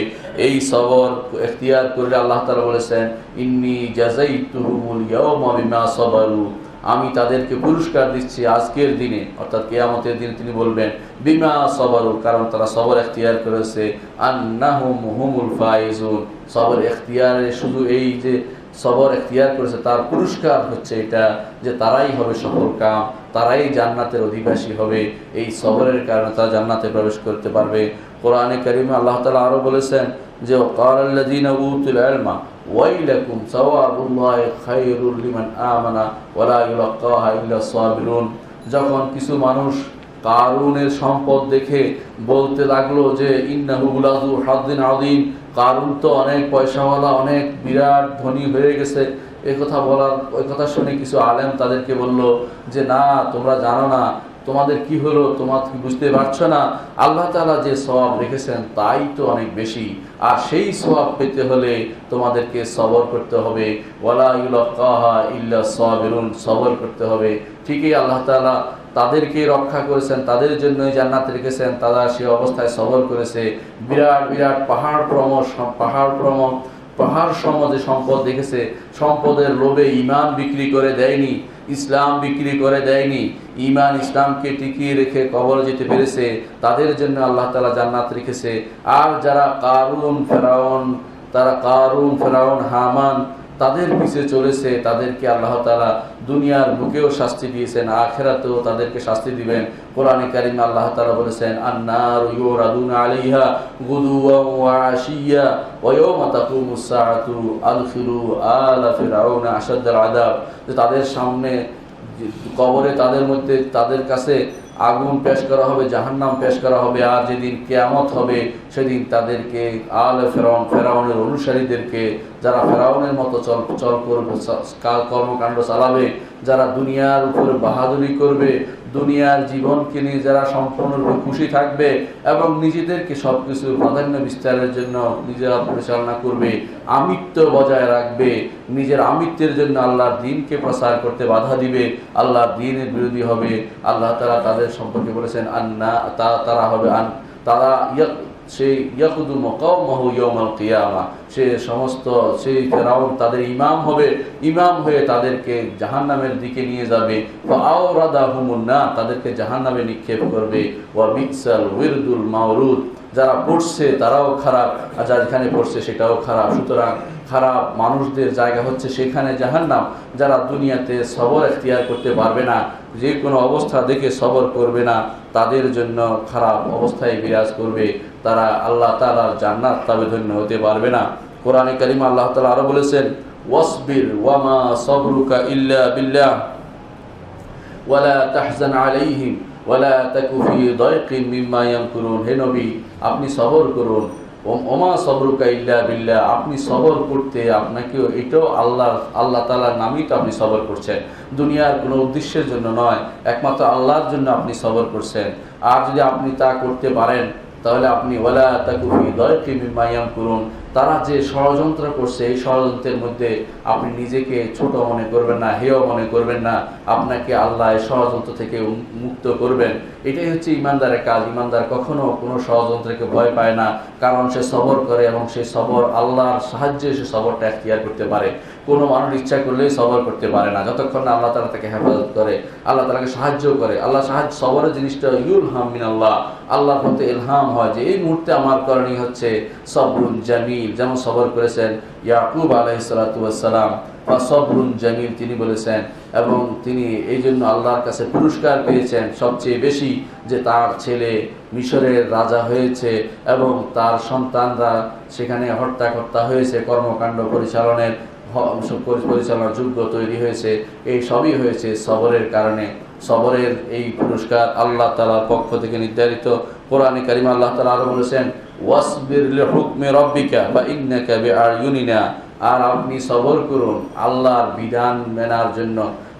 এই সবর এখতিয়ার করলে আল্লাহ তাআলা বলেছেন ইন্নী জাযাইতুহুমুল ইয়াওমা বিমা সাবারু, আমি তাদেরকে পুরস্কার দিচ্ছি আজকের দিনে, অর্থাৎ কিয়ামতের দিনে তিনি বলবেন বিমা সাবারু, কারণ তারা সবর এখতিয়ার করেছে, আন্নাহুম হুমুল ফাইজুন। সবর এখতিয়ারে শুধু এই যে সবর এখতিয়ার করেছে তার পুরস্কার হচ্ছে এটা যে তারাই হবে সফল কাম, তারাই জান্নাতের অধিবাসী হবে। এই সবরের কারণে তারা জান্নাতে প্রবেশ করতে পারবে। কোরআনে কারিমে আল্লাহ তাআলা আরো বলেছেন যে ক্বালাল্লাযীনা উতুল ইলমা ওয়াইলাকুম সাওয়াবুল্লাহি খায়রুল লিমান আমানা ওয়া লা ইউলাক্কাহা ইল্লাস সাবিরুন। যখন কিছু মানুষ কারুনের সম্পদ দেখে বলতে লাগলো যে ইন্নাহু লাযু হাযিন আযীম, কারুন তো অনেক পয়সাওয়ালা, অনেক বিরাট ধনী হয়ে গেছে, এই কথা শুনে কিছু আলেম তাদেরকে বলল যে না, তোমরা জানো না তোমাদের কি হলো, তোমরা কি বুঝতে পারছো না, আল্লাহ তাআলা যে সওয়াব রেখেছেন তাই তো অনেক বেশি, আর সেই সওয়াব পেতে হলে তোমাদেরকে সবর করতে হবে। ওয়ালা ইউলাক্কাহা ইল্লা সাবিরুন, সবর করতে হবে। ঠিকই আল্লাহ তাআলা তাদেরকে রক্ষা করেছেন, তাদের জন্যই জান্নাত রেখেছেন, তারা সে অবস্থায় সবর করেছে। বিরাট বিরাট পাহাড় সম যে সম্পদ দেখেছে, সম্পদের লোভে ঈমান বিক্রি করে দেয়নি, ইসলাম বিক্রি করে দেয়নি, ঈমান ইসলামকে টিকিয়ে রেখে কবরে যেতে পেরেছে, তাদের জন্য আল্লাহ তাআলা জান্নাত রেখেছে। আর যারা কারুন ফেরাউন হামান তাদের পিছে চলেছে, তাদেরকে আল্লাহ তাআলা দুনিয়ার বুকেও শাস্তি দিয়েছেন, আখিরাতেও তাদেরকে শাস্তি দিবেন। কোরআনে কারিমে আল্লাহ তাআলা বলেছেন আন-নারু ইউরাদুনা আলাইহা গুদুওয়ান ওয়া আশিয়্যা ওয়া ইয়াওমা তাকুমুস সাআতু আদখিলু আলা ফিরআউনা আশাদ্দাল আযাব। যে তাদের সামনে কবরে তাদের কাছে আগুন পেশ করা হবে, জাহান্নাম পেশ করা হবে, আর যেদিন কিয়ামত হবে সেদিন তাদেরকে আলে ফেরাউনের অনুসারীদেরকে, যারা ফেরাউনের মতো চল করবে, কর্মকাণ্ড চালাবে, যারা দুনিয়ার উপরে বাহাদুরি করবে, দুনিয়ার জীবনকে নিয়ে যারা সম্পূর্ণরূপে খুশি থাকবে এবং নিজেদেরকে সবকিছুর প্রাধান্য বিস্তারের জন্য নিজেরা পরিচালনা করবে, আমিত্ব বজায় রাখবে, নিজের আমিত্বের জন্য আল্লাহর দ্বীনকে প্রসার করতে বাধা দিবে, আল্লাহর দ্বীনের বিরোধী হবে, আল্লাহ তাআলা তাদের সম্পর্কে বলেছেন তারা সেই ইয়াকুদুমু কওমাহু ইয়াউমাল কিয়ামা, সে সমস্ত সেই ফেরাউন তাদের ইমাম হবে, ইমাম হয়ে তাদেরকে জাহান্নামের দিকে নিয়ে যাবে। ফাআওরাদাহুমুন নার, তাদেরকে জাহান্নামে নিক্ষেপ করবে। ওয়া বিসাল উইরদুল মাওরুদ, যারা পড়ছে তারাও খারাপ, আর যারা যেখানে পড়ছে সেটাও খারাপ। সুতরাং খারাপ মানুষদের জায়গা হচ্ছে সেখানে জাহান্নাম। যারা দুনিয়াতে সবর এখতিয়ার করতে পারবে না, যে কোনো অবস্থা দেখে সবর করবে না, তাদের জন্য খারাপ অবস্থায় বিরাজ করবে, তারা আল্লাহ তাআলার জান্নাত তবে ধন্য হতে পারবে না। কোরআনে কারিমে আল্লাহ তাআলা আরো বলেছেন, ওয়াসবির ওয়ামা সবরুকা ইল্লা বিল্লাহ ওয়ালা তাহজান আলাইহিম ওয়ালা তাকু ফি দায়কিন মিম্মা ইয়ামকুরুন। হে নবী, আপনি সবর করুন। ওমা সবরুকা ইল্লা বিল্লাহ, আপনি সবর করতে আপনাকেও এটাও আল্লাহ তাআলার নামই তো আপনি সবর করছেন, দুনিয়ার কোনো উদ্দেশ্যের জন্য নয়, একমাত্র আল্লাহর জন্য আপনি সবর করছেন। আর যদি আপনি তা করতে পারেন তাহলে আপনি ওয়ালা তাকু ফি দায়কিন মিম্মা ইয়ামকুরুন, তারা যে ষড়যন্ত্র করছে এই ষড়যন্ত্রের মধ্যে আপনি নিজেকে ছোট মনে করবেন না, হেয় মনে করবেন না, আপনাকে আল্লাহ এই ষড়যন্ত্র থেকে মুক্ত করবেন। এটাই হচ্ছে ইমানদারের কাজ। ইমানদার কখনো কোনো ষড়যন্ত্রকে ভয় পায় না, কারণ সে সবর করে এবং সেই সবর আল্লাহর সাহায্যে সে সবরটা এখতিয়ার করতে পারে। কোনো মানুষ ইচ্ছা করলেই সবর করতে পারে না, যতক্ষণ না আল্লাহ তাআলা তাকে হেফাজত করে, আল্লাহ তাআলাকে সাহায্য করে। আল্লাহ সাহায্য, সবরের জিনিসটা ইউলহাম মিনাল্লাহ, আল্লাহর মধ্যে ইলহাম হয় যে এই মুহূর্তে আমার করণীয় হচ্ছে সবরুন জামিল। যেমন সবর করেছেন ইয়াকুব আলাইহিস সালাতু ওয়াস সালাম, বা সবরুন জামিল তিনি বলেছেন, এবং তিনি এই জন্য আল্লাহর কাছে পুরস্কার পেয়েছেন সবচেয়ে বেশি, যে তার ছেলে মিশরের রাজা হয়েছে এবং তার সন্তানরা সেখানে হত্যা হয়েছে, কর্মকাণ্ড পরিচালনার যোগ্য তৈরি হয়েছে। এই সবই হয়েছে সবরের কারণে। সবরের এই পুরস্কার আল্লাহ তাআলার পক্ষ থেকে নির্ধারিত। কোরআনে কারিমে আল্লাহ তাআলা আরো বলেছেন, ওয়াসবির লিহুকমি রাব্বিকা ফাইন্নাকা বিআয়ুনিনা, আর আপনি সবর করুন আল্লাহর বিধান মানার জন্য।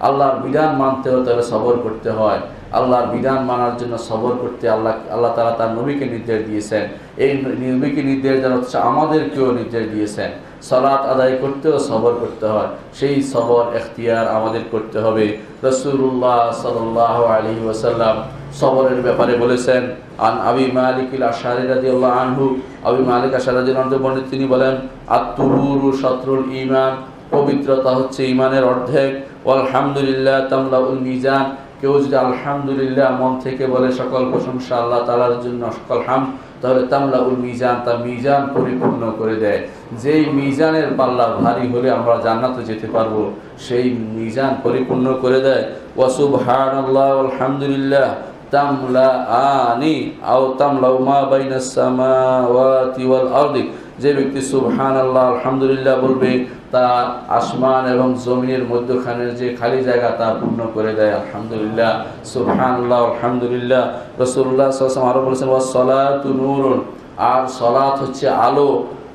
আল্লাহর বিধান মানতে হলে সবর করতে হয়। আল্লাহর বিধান মানার জন্য সবর করতে আল্লাহ তাআলা তার নবীকে নির্দেশ দিয়েছেন। এই নবীকে নির্দেশ দেওয়া হচ্ছে আমাদেরকেও নির্দেশ দিয়েছেন। সালাত আদায় করতেও সবর করতে হয়, সেই সবর এখতিয়ার আমাদের করতে হবে। রাসূলুল্লাহ সাল্লাল্লাহু আলাইহি ওয়াসাল্লাম সবরের ব্যাপারে বলেছেন, আন আবি মালিক আল-আশআরী রাদিয়াল্লাহু আনহু, আবি মালিক আশআরী রাদিয়াল্লাহু আনহু তিনি বলেন, আত-তুহুরু শাতরুল ঈমান, পবিত্রতা হচ্ছে ঈমানের অর্ধেক। ওয়াল হামদুলিল্লাহ তামলাউল মিজান, কেউ যদি আলহামদুলিল্লাহ মন থেকে বলে সকল প্রশংসা আল্লাহ তাআলার জন্য, সকল হামদ, তাহলে তামলাউল মিজান, তার মিজান পরিপূর্ণ করে দেয়। যেই মিজানের পাল্লা ভারী হলে আমরা জান্নাতে যেতে পারবো, সেই মিজান পরিপূর্ণ করে দেয়। ওয়া সুবহানাল্লাহ ওয়াল হামদুলিল্লাহ তামলাআনি আও তামলাউ মা বাইনাস সামাওয়াতি ওয়াল আরদি, যে ব্যক্তি সুবহানাল্লাহ আলহামদুলিল্লাহ বলবে তা আসমান এবং জমিনের মধ্যখানের যে খালি জায়গা তা পূর্ণ করে দেয়। আলহামদুলিল্লাহ, সুবহানাল্লাহ আলহামদুলিল্লাহ। রাসূলুল্লাহ সাল্লাল্লাহু আলাইহি ওয়াসাল্লাম আরো বলেছেন, ওয়াস সালাতু নূরুন, আর সালাত হচ্ছে আলো।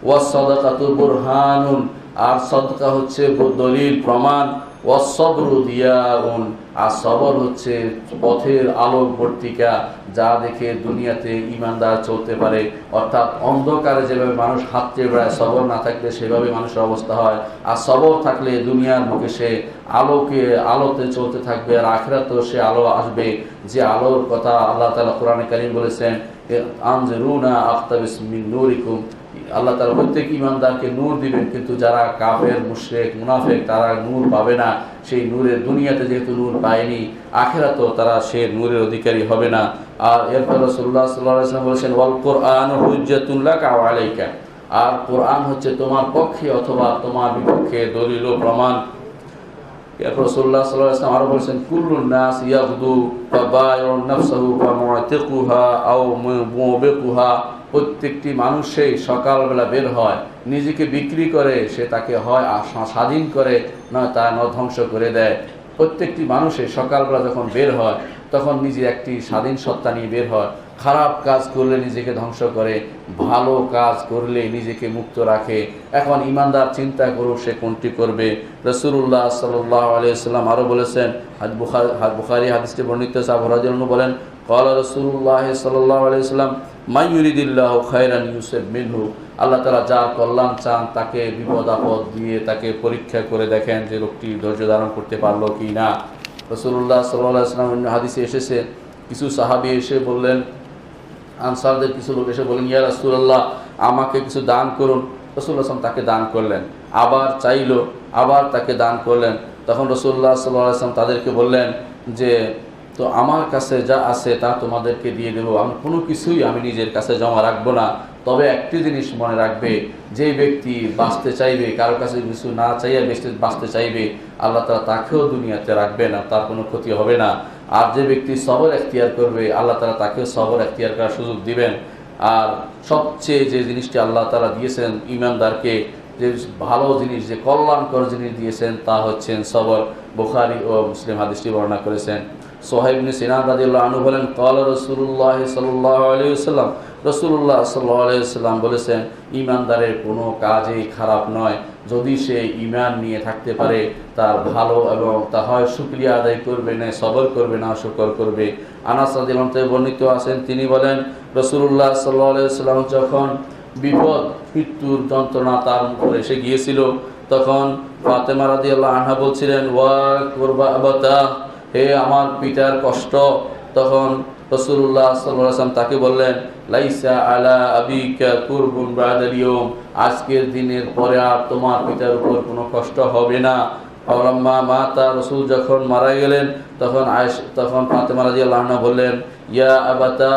ওয়াস সাদাকাতু বুরহানুন, আর সাদকা হচ্ছে দলিল প্রমাণ। ওয়াস সাবরু দিয়াউন, আর সবর হচ্ছে পথের আলোকবর্তিকা, যা দেখে দুনিয়াতে ইমানদার চলতে পারে। অর্থাৎ অন্ধকারে যেভাবে মানুষ হাঁটতে বেড়ায়, সবর না থাকলে সেভাবে মানুষের অবস্থা হয়। আর সবর থাকলে দুনিয়ার মুখে সে আলোতে চলতে থাকবে, আর আখিরাতেও সে আলো আসবে, যে আলোর কথা আল্লাহ তাআলা কোরআনে কারীম বলেছেন, আনজিরুনা আখতাবিস মিন নূরিকুম, আল্লাহ তাআলা প্রত্যেক ইমানদারকে নূর দিবেন, কিন্তু যারা কাফের, মুশরিক, মুনাফিক তারা নূর পাবে না। সেই নূরের দুনিয়াতে যেহেতু নূর পায়নি, আখিরাতেও তারা সে নূরের অধিকারী হবে না। আর এরপর রাসূলুল্লাহ সাল্লাল্লাহু আলাইহি ওয়াসাল্লাম বলেছেন, ওয়াল কুরআনু হুজ্জাতুন লাকা ওয়া আলাইকা, আর কোরআন হচ্ছে তোমার পক্ষে অথবা তোমার বিপক্ষে দলিল ও প্রমাণ। এরপর রাসূলুল্লাহ সাল্লাল্লাহু আলাইহি ওয়াসাল্লাম আরো বলেছেন, কুল্লুন নাস ইয়াগদু ফাবায়ুন নাফসাহু ফামুতিকুহা আও মুবিকুহা, প্রত্যেকটি মানুষই সকালবেলা বের হয়, নিজেকে বিক্রি করে, সে তাকে হয় স্বাধীন করে, নয় তা ধ্বংস করে দেয়। প্রত্যেকটি মানুষই সকালবেলা যখন বের হয় তখন নিজে একটি স্বাধীন সত্তা নিয়ে বের হয়। খারাপ কাজ করলে নিজেকে ধ্বংস করে, ভালো কাজ করলে নিজেকে মুক্ত রাখে। এখন ইমানদার চিন্তা করুক সে কোনটি করবে। রাসূলুল্লাহ সাল্লাল্লাহু আলাইহি ওয়াসাল্লাম আরো বলেছেন, বুখারী হাদিসটি বর্ণিত আছে, আবু হুরায়রা বলেন, ক্বালা রাসূলুল্লাহ সাল্লাল্লাহু আলাইহি ওয়াসাল্লাম, মান ইউরিদিল্লাহু খায়রান ইউসিব মিনহু, আল্লাহ তাআলা যার কল্যাণ চান তাকে বিপদ আপদ দিয়ে তাকে পরীক্ষা করে দেখেন যে লোকটি ধৈর্য ধারণ করতে পারলো কি না। রাসূলুল্লাহ সাল্লাল্লাহু আলাইহি ওয়াসাল্লাম হাদিসে এসেছে, কিছু সাহাবী এসে বললেন, আনসারদের কিছু লোক এসে বলেন, ইয়া রাসূলুল্লাহ, আমাকে কিছু দান করুন। রাসূলুল্লাহ সাল্লাল্লাহু আলাইহি ওয়াসাল্লাম তাকে দান করলেন, আবার চাইলো, আবার তাকে দান করলেন। তখন রাসূলুল্লাহ সাল্লাল্লাহু আলাইহি ওয়াসাল্লাম তাদেরকে বললেন যে, তো আমার কাছে যা আছে তা তোমাদেরকে দিয়ে দেবো, আমি কোনো কিছুই আমি নিজের কাছে জমা রাখবো না। তবে একটি জিনিস মনে রাখবে, যে ব্যক্তি বাঁচতে চাইবে, কারো কাছে কিছু না চাইয়া বাঁচতে চাইবে, আল্লাহ তাআলা তাকেও দুনিয়াতে রাখবে না, তার কোনো ক্ষতি হবে না। আর যে ব্যক্তি সবর এখতিয়ার করবে, আল্লাহ তাআলা তাকেও সবর এখতিয়ার করার সুযোগ দিবেন। আর সবচেয়ে যে জিনিসটি আল্লাহ তাআলা দিয়েছেন ঈমানদারকে, যে ভালো জিনিস, যে কল্যাণকর জিনিস দিয়েছেন, তা হচ্ছেন সবর। বুখারী ও মুসলিম হাদিসটি বর্ণনা করেছেন। সোহাইব ইবনে সিনান রাদিয়াল্লাহু আনহু বলেন, ক্বালা রাসূলুল্লাহ সাল্লাল্লাহু আলাইহি ওয়াসাল্লাম, রাসূলুল্লাহ সাল্লাল্লাহু আলাইহি ওয়াসাল্লাম বলেছেন, ঈমানদারের কোনো কাজই খারাপ নয় যদি সে ঈমান নিয়ে থাকতে পারে। তার ভালো, এবং তা হয় শুকরিয়া আদায় করবে, না সবর করবে, না শুকর করবে। আনাস রাদিয়াল্লাহু আনহু বর্ণিত আছেন, তিনি বলেন, রাসূলুল্লাহ সাল্লাল্লাহু আলাইহি ওয়াসাল্লাম যখন বিপদ, মৃত্যুর যন্ত্রণা তার উপরে এসে গিয়েছিল, তখন ফাতেমা রাদিয়াল্লাহু আনহা বলছিলেন, ওয়া কুরবা আবাতা, হে আমার পিতার কষ্ট। তখন রাসূলুল্লাহ সাল্লাল্লাহু আলাইহি ওয়াসাল্লাম তাকে বললেন, লাইসা আলা আবিকা কুরবুন বাদাল ইয়াউম, আজকের দিনের পরে আর তোমার পিতার উপর কোনো কষ্ট হবে না। ফালাম্মা মাতা, রাসূল যখন মারা গেলেন, তখন ফাতেমা রাদিয়াল্লাহু আনহা বললেন, ইয়া আবাতা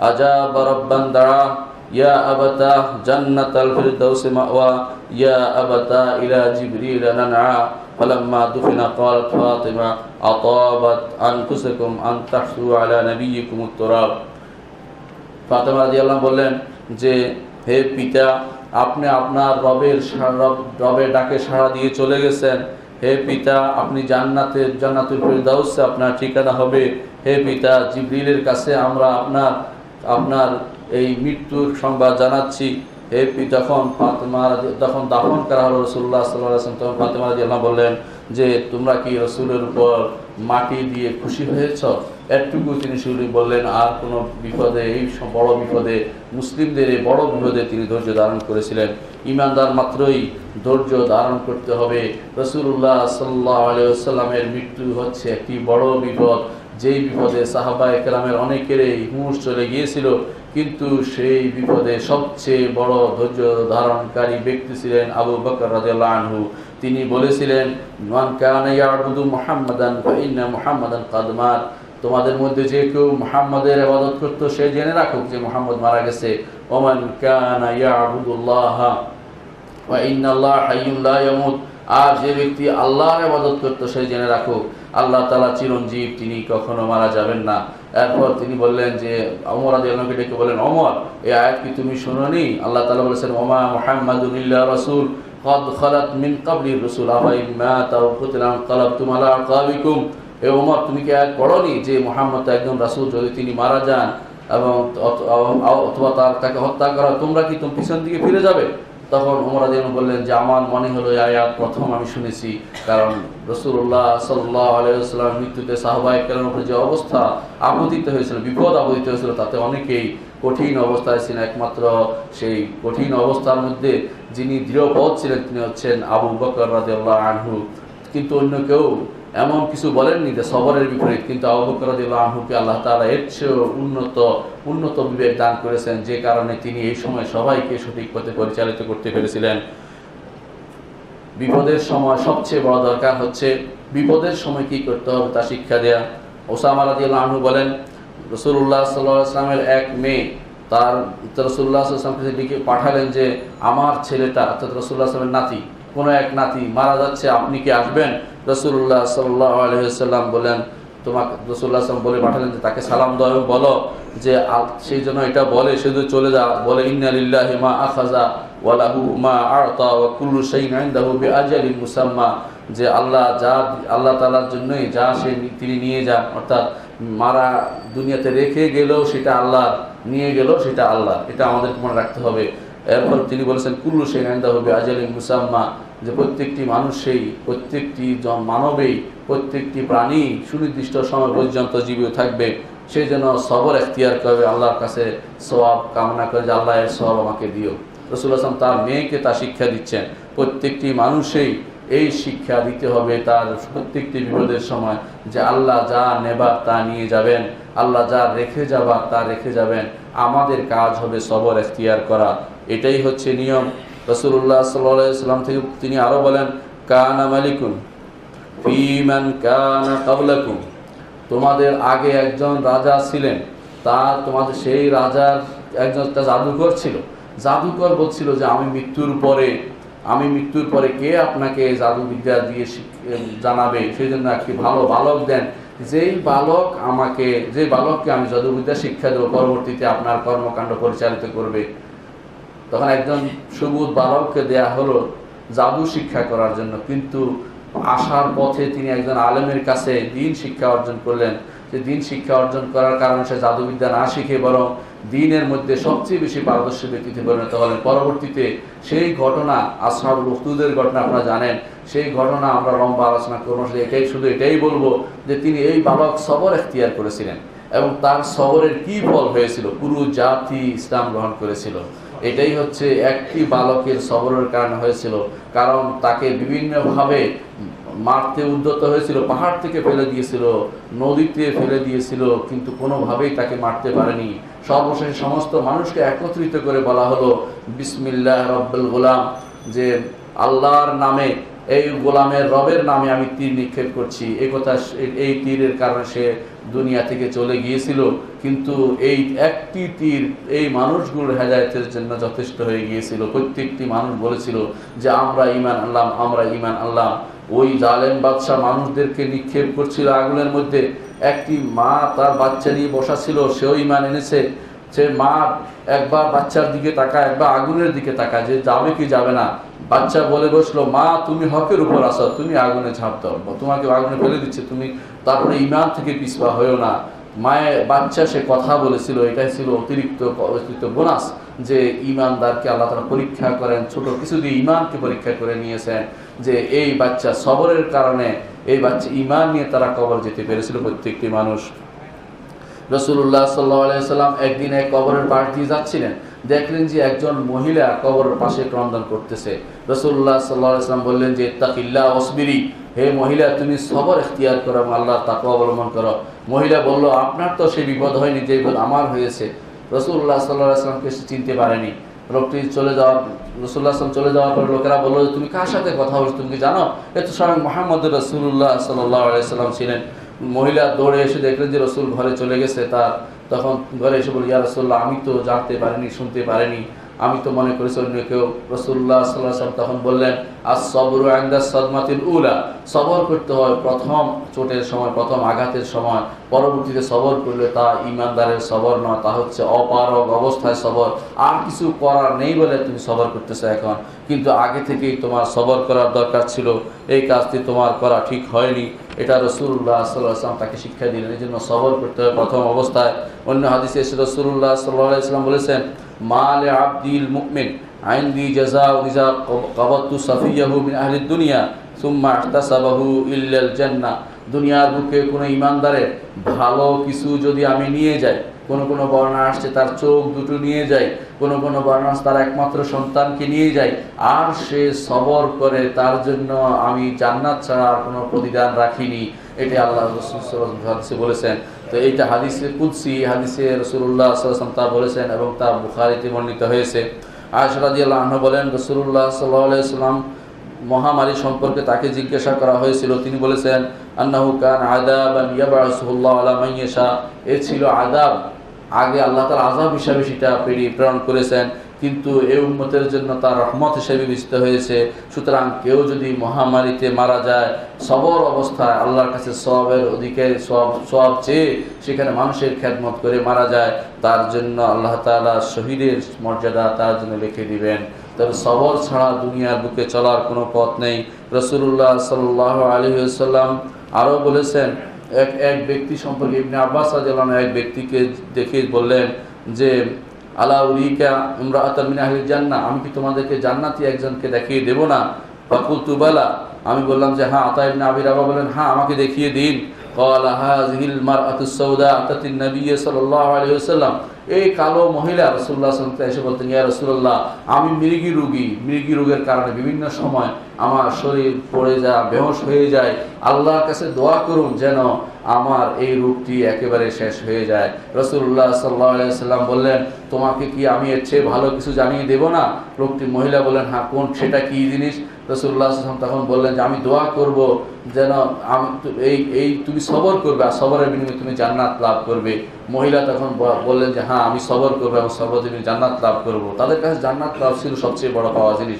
আজাবা রাব্বান দাআ, ইয়া আবাতা জান্নাতাল ফিরদাউসি মাওয়া, ইয়া আবাতা ইলা জিবরিল নানআ। ফালাম্মা দুফিনা ক্বালাত ফাতিমা, আতাবাত আনফুসাকুম আন তাহসু আলা নাবিয়্যিকুমুত তুরাব। ফাতিমা রাদিয়াল্লাহু আনহা বললেন যে, হে পিতা, আপনি আপনার রবের ডাকে সাড়া দিয়ে চলে গেছেন। হে পিতা, আপনি জান্নাতুল ফিরদাউসে আপনার ঠিকানা হবে। হে পিতা, জিবরিলের কাছে আমরা আপনার এই মৃত্যুর সংবাদ জানাচ্ছি। হে পিতা, তখন দাফন করা হলো রাসূলুল্লাহ সাল্লাল্লাহু আলাইহি ওয়াসাল্লাম। তখন ফাতিমা রাদিয়াল্লাহু আনহা বললেন যে, তোমরা কি রাসূলের উপর মাটি দিয়ে খুশি হয়েছ? এটুকু তিনি শুনে বললেন, আর কোনো বিপদে, এই বড় বিপদে, মুসলিমদের এই বড় বিপদে তিনি ধৈর্য ধারণ করেছিলেন। ঈমানদার মাত্রই ধৈর্য ধারণ করতে হবে। রাসূলুল্লাহ সাল্লাল্লাহু আলাইহি ওয়াসাল্লামের মৃত্যু হচ্ছে একটি বড় বিপদ, যেই বিপদে সাহাবায়ে কেরামের অনেকেরই হুঁশ চলে গিয়েছিল, কিন্তু সেই বিপদে সবচেয়ে বড় ধৈর্য ধারণকারী ব্যক্তি ছিলেন আবু বকর রাদিয়াল্লাহু আনহু। তিনি বলেছিলেন, মান কানা ইয়াবুদু মুহাম্মাদান ফা ইন্না মুহাম্মাদান কাদ মাত, তোমাদের মধ্যে যে কেউ মুহাম্মাদের ইবাদত করত, সে জেনে রাখুক যে মুহাম্মদ মারা গেছে। ওমান কানা ইয়াবুদুল্লাহ ওয়া ইন্নাল্লাহা হাইয়্যুন লা ইয়ামুত, আর যে ব্যক্তি আল্লাহর ইবাদত করত, সে জেনে রাখুক আল্লাহ তাআলা চিরঞ্জীব, তিনি কখনো মারা যাবেন না। এরপর তিনি বললেন যে, ওমর রাদিয়াল্লাহু আনহু ডেকে বলেন, ওমর, এই আয়াত কি তুমি শুনোনি? আল্লাহ তাআলা বলেছেন, ওমা মুহাম্মাদুন ইল্লা রাসূল ক্বাদ খালাত মিন ক্বাবলির রাসূল আফা ইন মাতা আও কুতিলা ইনকালাবতুম আলা আকাবিকুম। হে ওমর, তুমি কি আয়াত পড়োনি যে মুহাম্মদ একজন রাসূল, যদি তিনি মারা যান এবং অথবা তাকে হত্যা করা, তোমরা কি পিছন দিকে ফিরে যাবে? তখন ওমর রাদিয়াল্লাহু আনহু বললেন যে, আমার মনে হলো এই আয়াত প্রথম আমি শুনেছি, কারণ রাসূলুল্লাহ সাল্লাল্লাহু আলাইহি ওয়াসাল্লাম মৃত্যুতে সাহাবায়ে কেরামের উপর যে অবস্থা আপতিত হয়েছিল, বিপদ আপতিত হয়েছিল, তাতে অনেকেই কঠিন অবস্থায় ছিলেন। একমাত্র সেই কঠিন অবস্থার মধ্যে যিনি দৃঢ়পদ ছিলেন, তিনি হচ্ছেন আবু বকর রাদিয়াল্লাহু আনহু। কিন্তু অন্য কেউ এমন কিছু বলেননি যে সবরের বিপরীত, কিন্তু আবু বকর রাদিয়াল্লাহু আনহুকে আল্লাহ তাআলা এর চেয়েও উন্নত বিবেক দান করেছেন, যে কারণে তিনি এই সময় সবাইকে সঠিক পথে পরিচালিত করতে পেরেছিলেন। বিপদের সময় সবচেয়ে বড় দরকার হচ্ছে বিপদের সময় কি করতে হবে তা শিক্ষা দেয়া। ওসামা রাদিয়াল্লাহু আনহু বলেন, রাসূলুল্লাহ সাল্লাল্লাহু আলাইহি ওয়াসাল্লামের এক মেয়ে রাসূলুল্লাহ সাল্লাল্লাহু আলাইহি ওয়াসাল্লামকে ডেকে পাঠালেন যে, আমার ছেলেটা, অর্থাৎ রাসূলুল্লাহ সাল্লাল্লাহু আলাইহি ওয়াসাল্লামের নাতি, কোন এক নাতি মারা যাচ্ছে, আপনি কি আসবেন? রাসূলুল্লাহ সাল্লাল্লাহু আলাইহি ওয়াসাল্লাম বলেন, তোমাকে রাসূলুল্লাহ সাল্লাল্লাহু আলাইহি ওয়াসাল্লাম বলে পাঠালেন যে, তাকে সালাম দাও এবং বলো যে, সেই জন্য এটা বলে, শুধু চলে যা, বলে ইন্না লিল্লাহি মা আখাযা ওয়া লাহু মা আ'তা ওয়া কুল্লু শাইইন ইনদাহু বিআজালিন মুসাম্মা, যে আল্লাহ তাআলার জন্যই যা তিনি নিয়ে যান, অর্থাৎ মারা দুনিয়াতে রেখে গেলেও সেটা আল্লাহর, নিয়ে গেলেও সেটা আল্লাহ, এটা আমাদের মনে রাখতে হবে। এরপর তিনি বলেছেন, কুল্লু শাইইন ইনদাহু বিআজালিন মুসাম্মা, যে প্রত্যেকটি মানুষেই, প্রত্যেকটি মানবেই, প্রত্যেকটি প্রাণী সুনির্দিষ্ট সময় পর্যন্ত জীবিত থাকবে। সেই জন্য সবর এখতিয়ার করবে, আল্লাহর কাছে সওয়াব কামনা করে যে, আল্লাহ এর সওয়াব আমাকে দিও। রাসূলুল্লাহ সাল্লাল্লাহু আলাইহি ওয়াসাল্লাম তার মেয়েকে তা শিক্ষা দিচ্ছেন। প্রত্যেকটি মানুষেই এই শিক্ষা দিতে হবে তার প্রত্যেকটি বিপদের সময়, যে আল্লাহ যা নেবার তা নিয়ে যাবেন, আল্লাহ যা রেখে যাবার তা রেখে যাবেন। আমাদের কাজ হবে সবর এখতিয়ার করা। এটাই হচ্ছে নিয়ম। রাসূলুল্লাহ সাল্লাল্লাহু আলাইহি ওয়াসাল্লাম থেকে তিনি আরো বলেন, কানা মালিকুন ফি মান কানা ক্বাবলাকুম, তোমাদের আগে একজন রাজা ছিলেন, তার তোমাদের সেই রাজার একজন জাদুকর ছিল। জাদুকর বলছিল যে আমি মৃত্যুর পরে কে আপনাকে জাদুবিদ্যা দিয়ে জানাবে, সেই জন্য একটি ভালো বালক দেন, যে বালককে আমি জাদুবিদ্যা শিক্ষা দেবো, পরবর্তীতে আপনার কর্মকাণ্ড পরিচালিত করবে। তখন একজন সবুজ বালককে দেয়া হলো জাদু শিক্ষা করার জন্য, কিন্তু আসার পথে তিনি একজন আলেমের কাছে দ্বীন শিক্ষা অর্জন করলেন। যে দ্বীন শিক্ষা অর্জন করার কারণে সে জাদুবিদ্যা না শিখে বরং দ্বীনের মধ্যে সবচেয়ে বেশি পারদর্শী ব্যক্তিতে পরিণত হলেন। পরবর্তীতে সেই ঘটনা, আসহাবুল উখদুদের ঘটনা আপনারা জানেন, সেই ঘটনা আমরা লম্বা আলোচনা করবো। এটাই বলবো যে তিনি এই বালক সবর এখতিয়ার করেছিলেন এবং তার সবরের কি ফল হয়েছিল, পুরো জাতি ইসলাম গ্রহণ করেছিল। এটাই হচ্ছে একটি বালকের সবরের কারণে হয়েছিল, কারণ তাকে বিভিন্নভাবে মারতে উদ্যত হয়েছিল, পাহাড় থেকে ফেলে দিয়েছিল, নদীতে ফেলে দিয়েছিল, কিন্তু কোনোভাবেই তাকে মারতে পারেনি। সর্বশেষে সমস্ত মানুষকে একত্রিত করে বলা হলো বিসমিল্লাহ রব্বুল গোলাম, যে আল্লাহর নামে, এই গোলামের রবের নামে আমি তীর নিক্ষেপ করছি। এই তীরের কারণে সে দুনিয়া থেকে চলে গিয়েছিল, কিন্তু এই একটি তীর এই মানুষগুলোর হেদায়েতের জন্য যথেষ্ট হয়ে গিয়েছিল। প্রত্যেকটি মানুষ বলেছিল যে আমরা ঈমান আনলাম। ওই জালেম বাদশাহ মানুষদেরকে নিক্ষেপ করছিল আগুনের মধ্যে। একটি মা তার বাচ্চা নিয়ে বসা ছিল, সেও ঈমান এনেছে। সে মা একবার বাচ্চার দিকে তাকায়, একবার আগুনের দিকে তাকায়, যে যাবে কি যাবে না। বাচ্চা বলে বসলো, মা তুমি হকের উপর আসো, তুমি আগুনে ঝাঁপ দাও, তোমাকে আগুনে ফেলে দিচ্ছে, তুমি তারপরে ঈমান থেকে পিছপা হয়েও না। বাচ্চা সে কথা বলেছিল, এটাই ছিল অতিরিক্ত বোনাস, যে ঈমানদারকে আল্লাহ তাআলা পরীক্ষা করেন, ছোট কিছু দিয়ে ঈমানকে পরীক্ষা করে নিয়েছেন। যে এই বাচ্চা সবরের কারণে, এই বাচ্চা ঈমান নিয়ে তারা কবর যেতে পেরেছিল প্রত্যেকটি মানুষ। রাসূলুল্লাহ সাল্লাল্লাহু আলাইহি ওয়াসাল্লাম একদিন এক কবরের পাশ দিয়ে যাচ্ছিলেন, দেখলেন যে একজন মহিলা কবরের পাশে ক্রন্দন করতেছে। রাসূলুল্লাহ সাল্লাল্লাহু আলাইহি ওয়াসাল্লাম বললেন যে ইত্তাকিল্লাহ ওয়াসবিরি, হে মহিলা তুমি সবর ইখতিয়ার করো এবং আল্লাহর তাকওয়া অবলম্বন করো। মহিলা বলল, আপনার তো সেই বিপদ হয়নি যে বিপদ আমার হয়েছে। রাসূলুল্লাহ সাল্লাল্লাহু আলাইহি ওয়াসাল্লামকে চিনতে পারেনি। লোকটি রাসূলুল্লাহ সাল্লাল্লাহু চলে যাওয়ার পর লোকেরা বলল, তুমি কার সাথে কথা বলছো, তুমি কি জানো এ তো স্বয়ং মুহাম্মদুর রাসূলুল্লাহ সাল্লাল্লাহু আলাইহি ওয়াসাল্লাম ছিলেন। মহিলা দৌড়ে এসে দেখলেন যে রাসূল ঘরে চলে গেছে। তখন ঘরে এসে বলি, ইয়া রাসূলুল্লাহ, আমি তো জানতে পারিনি, শুনতে পারিনি, আমি তো মনে করেছি অন্য কেউ। রাসূলুল্লাহ সাল্লাল্লাহু আলাইহি ওয়াসাল্লাম তখন বললেন, আস-সাবরু ইনদা সাদমাতিল উলা, সবর করতে হয় প্রথম চোটের সময়, প্রথম আঘাতের সময়। পরবর্তীতে সবর করলে তা ঈমানদারের সবর নয়, তা হচ্ছে অপারগ অবস্থায় সবর। আর কিছু করার নেই বলে তুমি সবর করতেছো এখন, কিন্তু আগে থেকেই তোমার সবর করার দরকার ছিল, এই কাজটি তোমার করা ঠিক হয়নি। এটা রাসূলুল্লাহ সাল্লাল্লাহু আলাইহি ওয়াসাল্লাম তাকে শিক্ষা দিলেন, এই জন্য সবর করতে হয় প্রথম অবস্থায়। অন্য হাদিসে এসে রাসূলুল্লাহ সাল্লাল্লাহু আলাইহি ওয়াসাল্লাম বলেছেন, মা লি আবদিল মুমিন আইনদি জাযাউ ইযা কাবাতু সাফিয়াহু মিন আহলিদ দুনিয়া সুম্মা ইহতাসাবাহু ইল্লাল জান্নাহ। দুনিয়ার বুকে কোনো ঈমানদারের ভালো কিছু যদি আমি নিয়ে যাই, কোনো বর্ণনা আসছে তার চোখ দুটো নিয়ে যাই, কোনো বর্ণনা তার একমাত্র সন্তানকে নিয়ে যাই, আর সে সবর করে, তার জন্য আমি জান্নাত ছাড়া আর কোনো প্রতিদান রাখিনি। এটি আল্লাহ রাসূল সাল্লাল্লাহু আলাইহি ওয়াসাল্লাম বলেছেন। তো এইটা হাদিসে কুদসি, হাদিসে রাসূলুল্লাহ সাল্লাল্লাহু আলাইহি ওয়াসাল্লাম তা বলেছেন এবং তা বুখারীতে বর্ণিত হয়েছে। আয়েশা রাদিয়াল্লাহু আনহা বলেন, রাসূলুল্লাহ সাল্লাল্লাহু আলাইহি ওয়াসাল্লাম মহামারী সম্পর্কে তাকে জিজ্ঞাসা করা হয়েছিল, তিনি বলেছেন, আন্নাহু কান আযাবান ইয়াবআসুহুল্লাহু আলা মান ইয়াশা, এ ছিল আযাব, আগে আল্লাহ তাআলা আযাব হিসাবে সেটা প্রেরণ করেছেন, কিন্তু এই উম্মতের জন্য তার রহমত হিসেবে বিবেচিত হয়েছে। সুতরাং কেউ যদি মহামারীতে মারা যায় সবর অবস্থায়, আল্লাহর কাছে সওয়াবের অধিকারী, সওয়াব চেয়ে সেখানে মানুষের খেদমত করে মারা যায়, তার জন্য আল্লাহ তাআলা শহীদের মর্যাদা তার জন্য লিখে দিবেন। তবে সবর ছাড়া দুনিয়ার বুকে চলার কোনো পথ নেই। রাসূলুল্লাহ সাল্লাল্লাহু আলাইহি ওয়াসাল্লাম আরও বলেছেন, এক ব্যক্তি সম্পর্কে ইবনে আব্বাস রাদিয়াল্লাহু আনহু এক ব্যক্তিকে দেখে বললেন যে, আলা উরিকা ইমরাআতান মিন আহলিল জান্নাহ, আমি কি তোমাদেরকে জান্নাতি একজনকে দেখিয়ে দেব না? ফাকুলতু বালা, আমি বললাম যে হ্যাঁ। আতা ইবনে আবি রাবা বলেন, হ্যাঁ আমাকে দেখিয়ে দিন। ক্বালা হাযিহিল মারআতুস সাউদা আতাতিন নবী সাল্লাল্লাহু আলাইহি ওয়াসাল্লাম, এই কালো মহিলা রাসূলুল্লাহ সাল্লাল্লাহু আলাইহি ওয়াসাল্লাম এসে বলতেন, ইয়া রাসূলুল্লাহ, আমি মৃগী রোগের কারণে বিভিন্ন সময় আমার শরীর পড়ে যায়, বেহুশ হয়ে যায়, আল্লাহর কাছে দোয়া করুন যেন আমার এই রূপটি একেবারে শেষ হয়ে যায়। রাসূলুল্লাহ সাল্লাল্লাহু আলাইহি ওয়াসাল্লাম বললেন, তোমাকে কি আমি এর চেয়ে ভালো কিছু জানিয়ে দেব না? লোকটি মহিলা বললেন, হ্যাঁ, কোন সেটা কি জিনিস? রাসূলুল্লাহ সাল্লাল্লাহু আলাইহি ওয়াসাল্লাম তখন বললেন যে আমি দোয়া করব যেন এই তুমি সবর করবে, আর সবরের বিনিময়ে তুমি জান্নাত লাভ করবে। মহিলা তখন বললেন যে হ্যাঁ, আমি সবর করবো এবং সবর বিনিময়ে জান্নাত লাভ করব। তাদের কাছে জান্নাত লাভ ছিল সবচেয়ে বড় পাওয়া জিনিস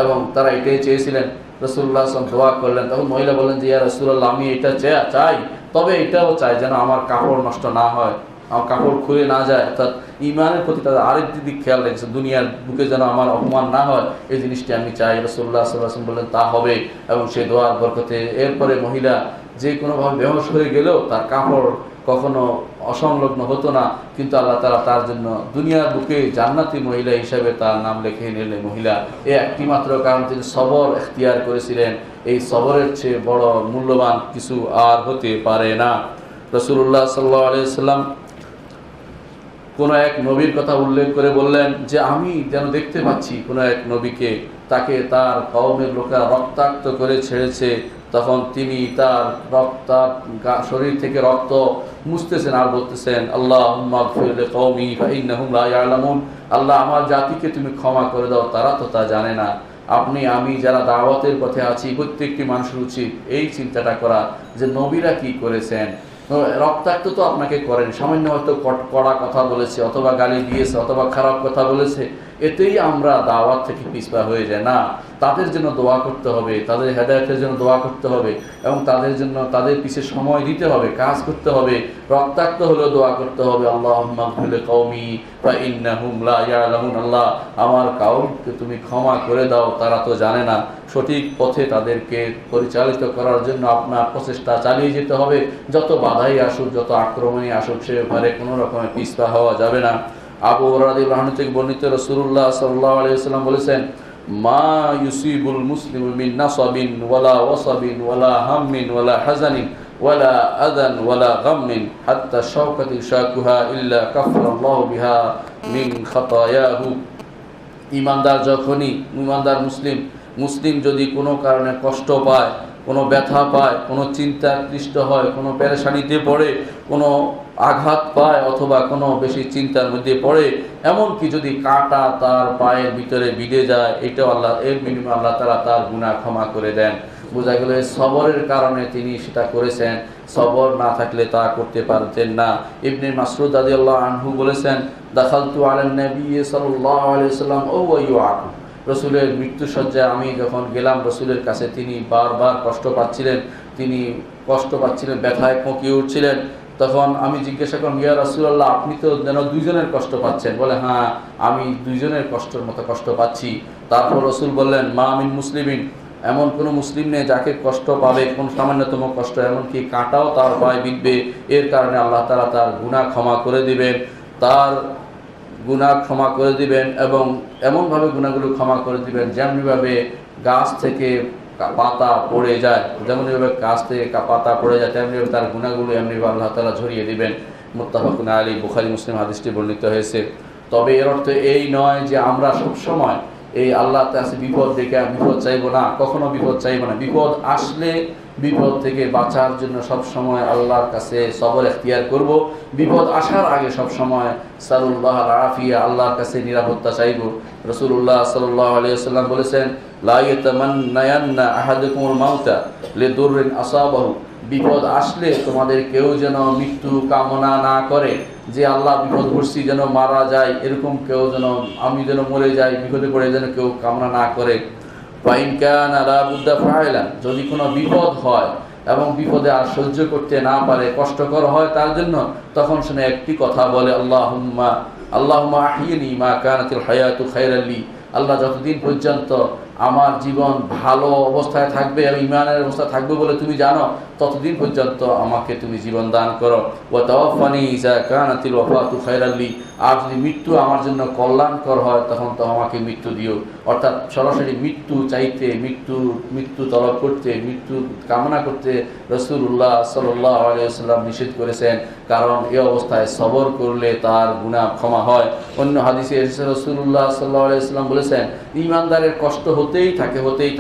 এবং তারা এটাই চেয়েছিলেন। রাসূলুল্লাহ সাল্লাল্লাহু আলাইহি ওয়াসাল্লাম দোয়া করলেন। তখন মহিলা বললেন যে ইয়া রাসূলুল্লাহ, আমি এটা চাই, তবে এটাও চাই যেন আমার কাপড় নষ্ট না হয়, আমার কাপড় খুলে না যায়। অর্থাৎ ঈমানের প্রতি তাদের আরেকটি দিক খেয়াল রেখেছে, দুনিয়ার বুকে যেন আমার অপমান না হয়, এই জিনিসটি আমি চাই। রাসূলুল্লাহ সাল্লাল্লাহু আলাইহি ওয়াসাল্লাম বললেন তা হবে, এবং সেই দোয়ার বরকতে এরপরে মহিলা যে কোনোভাবে বেহুশ হয়ে গেলেও তার কাপড় কখনো অসংলগ্ন হতো না, কিন্তু আল্লাহ তাআলা তার জন্য দুনিয়ার বুকে জান্নাতি মহিলা হিসাবে তার নাম লিখে নিলেন। মহিলা এই একটি মাত্র কারণ তিনি সবর এখতিয়ার করেছিলেন। এই সবরের চেয়ে বড় মূল্যবান কিছু আর হতে পারে না। রাসূলুল্লাহ সাল্লাল্লাহু আলাইহি ওয়াসাল্লাম কোনো এক নবীর কথা উল্লেখ করে বললেন যে আমি যেন দেখতে পাচ্ছি কোনো এক নবীকে, তাকে তার কওমের লোকেরা রক্তাক্ত করে ছেড়েছে। তখন তিনি তার শরীর থেকে রক্ত মুছতেছেন আর বলতেছেন, আল্লাহুম্মা গফির লিকওমি ফাইন্নাহুম লা ইয়ালামুন, আল্লাহ আমার জাতিকে তুমি ক্ষমা করে দাও, তারা তো তা জানে না। আমি যারা দাওয়াতের পথে আছি প্রত্যেকটি মানুষের উচিত এই চিন্তাটা করা যে নবীরা কি করেছেন। রক্তাক্ত তো আপনাকে করেন, সামান্য হয়তো কড়া কথা বলেছে, অথবা গালি দিয়েছে, অথবা খারাপ কথা বলেছে, এতেই আমরা দাওয়াত থেকে পিছপা হয়ে যায় না। তাদের জন্য দোয়া করতে হবে, তাদের হেদায়েতের জন্য দোয়া করতে হবে, এবং তাদের জন্য তাদের পিছে সময় দিতে হবে, কাজ করতে হবে, রক্তাক্ত হলেও দোয়া করতে হবে। আল্লাহুম্মা গফির লিকওমি ফাইন্নাহুম লা ইয়ালামুন, আল্লাহ আমার কওমকে তুমি ক্ষমা করে দাও, তারা তো জানে না। সঠিক পথে তাদেরকে পরিচালিত করার জন্য আপনার প্রচেষ্টা চালিয়ে যেতে হবে। যত বাধাই আসুক, যত আক্রমণই আসুক, সে ব্যাপারে কোনো রকমের পিছপা হওয়া যাবে না। আবু হুরায়রা রাদিয়াল্লাহু আনহু থেকে বর্ণিত, রাসূলুল্লাহ সাল্লাল্লাহু আলাইহি ওয়াসাল্লাম বলেছেন, মা ইউসিবুল মুসলিমু মিন নাসাবিন ওয়ালা ওয়াসাবিন ওয়ালা হাম্মিন ওয়ালা হাজানিন ওয়ালা আদান ওয়ালা গাম্মিন হাত্তা শাওকাতি শাকুহা ইল্লা কাফফারাল্লাহু বিহা মিন খাতায়াহু। ইমানদার মুসলিম যদি কোনো কারণে কষ্ট পায়, কোনো ব্যথা পায়, কোনো চিন্তায় ক্লিষ্ট হয়, কোনো পেরেশানিতে পড়ে, কোনো আঘাত পায়, অথবা কোনো বেশি চিন্তার মধ্যে পড়ে, এমনকি যদি কাঁটা তার পায়ের ভিতরে বিঁধে যায়, এটাও এর বিনিময়ে আল্লাহ তাআলা তার গুনাহ ক্ষমা করে দেন। বোঝা গেল সবরের কারণে তিনি সেটা করেছেন, সবর না থাকলে তা করতে পারতেন না। ইবনে মাসউদ রাদিয়াল্লাহু আনহু বলেছেন, দাখালতু আলান নবী সাল্লাল্লাহু আলাইহি ওয়াসাল্লাম ও ওয়াইয়াকু, রসুলের মৃত্যুসজ্জায় আমি যখন গেলাম রসুলের কাছে, তিনি বারবার কষ্ট পাচ্ছিলেন, ব্যথায় কোঁকিয়ে উঠছিলেন। তখন আমি জিজ্ঞাসা করলাম, ইয়া রাসূলুল্লাহ, আপনি তো যেন দুইজনের কষ্ট পাচ্ছেন। বলে, হ্যাঁ, আমি দুইজনের কষ্টের মতো কষ্ট পাচ্ছি। তারপর রসুল বললেন, মা মিন মুসলিমিন, এমন কোনো মুসলিম নেই যাকে কষ্ট পাবে, কোন সামান্যতম কষ্ট, এমনকি কাঁটাও তার পায়ে বিঁধবে, এর কারণে আল্লাহ তাআলা তার গুনাহ ক্ষমা করে দিবেন, এবং এমনভাবে গুনাহগুলো ক্ষমা করে দিবেন যেমনিভাবে গাছ থেকে পাতা পড়ে যায়, তেমনিভাবে তার গুনাহগুলো এমনিভাবে আল্লাহ তাআলা ঝরিয়ে দিবেন। মুত্তাফাকুন আলাইহি, বুখারী মুসলিম হাদিসটি বর্ণিত হয়েছে। তবে এর অর্থ এই নয় যে আমরা সবসময় এই আল্লাহর কাছে বিপদ দেখে বিপদ চাইবো না, কখনো বিপদ চাইবো না। বিপদ আসলে বিপদ থেকে বাঁচার জন্য সব সময় আল্লাহর কাছে সবর এখতিয়ার করব। বিপদ আসার আগে সব সময় সাল্লাল্লাহু আলাইহি আল্লাহর কাছে নিরাপত্তা চাইব। রাসূলুল্লাহ সাল্লাল্লাহু আলাইহি ওয়াসাল্লাম বলেছেন, লা ইয়াতামান্নায়ান্না আহাদুকুমুল মাউতা লিদুররিন আসাবাহু, বিপদ আসলে তোমাদের কেউ যেন মৃত্যু কামনা না করে, যে আল্লাহ বিপদ করছি যেন মারা যায়, এরকম কেউ যেন, আমি যেন মরে যাই, বিপদে পড়ে যেন কেউ কামনা না করে। ফাইন কানা লা বুদ্দা ফাইলান, যদি কোনো বিপদ হয় এবং বিপদে আর সহ্য করতে না পারে, কষ্টকর হয় তার জন্য, তখন সে একটি কথা বলে, আল্লাহুম্মা আহিয়িনি মা কানাতিল হায়াতু খায়রাল লি, আল্লাহ যতদিন পর্যন্ত আমার জীবন ভালো অবস্থায় থাকবে এবং ঈমানের অবস্থা থাকবে বলে তুমি জানো, ততদিন পর্যন্ত আমাকে তুমি জীবন দান করো। ওয়া তাওয়াফানি ইযা কানাতিল ওয়াফাতু খায়রাল লি, আর যদি মৃত্যু আমার জন্য কল্যাণকর হয় তখন তো আমাকে মৃত্যু দিও। অর্থাৎ সরাসরি মৃত্যু চাইতে, মৃত্যু তলব করতে, মৃত্যু কামনা করতে রাসূলুল্লাহ সাল্লাল্লাহু আলাইহি ওয়াসাল্লাম নিষেধ করেছেন, কারণ এই অবস্থায় সবর করলে তার গুনাহ ক্ষমা হয়। অন্য হাদিসে এসেছে, রাসূলুল্লাহ সাল্লাল্লাহু আলাইহি ওয়াসাল্লাম বলেছেন, ঈমানদারের কষ্ট হতেই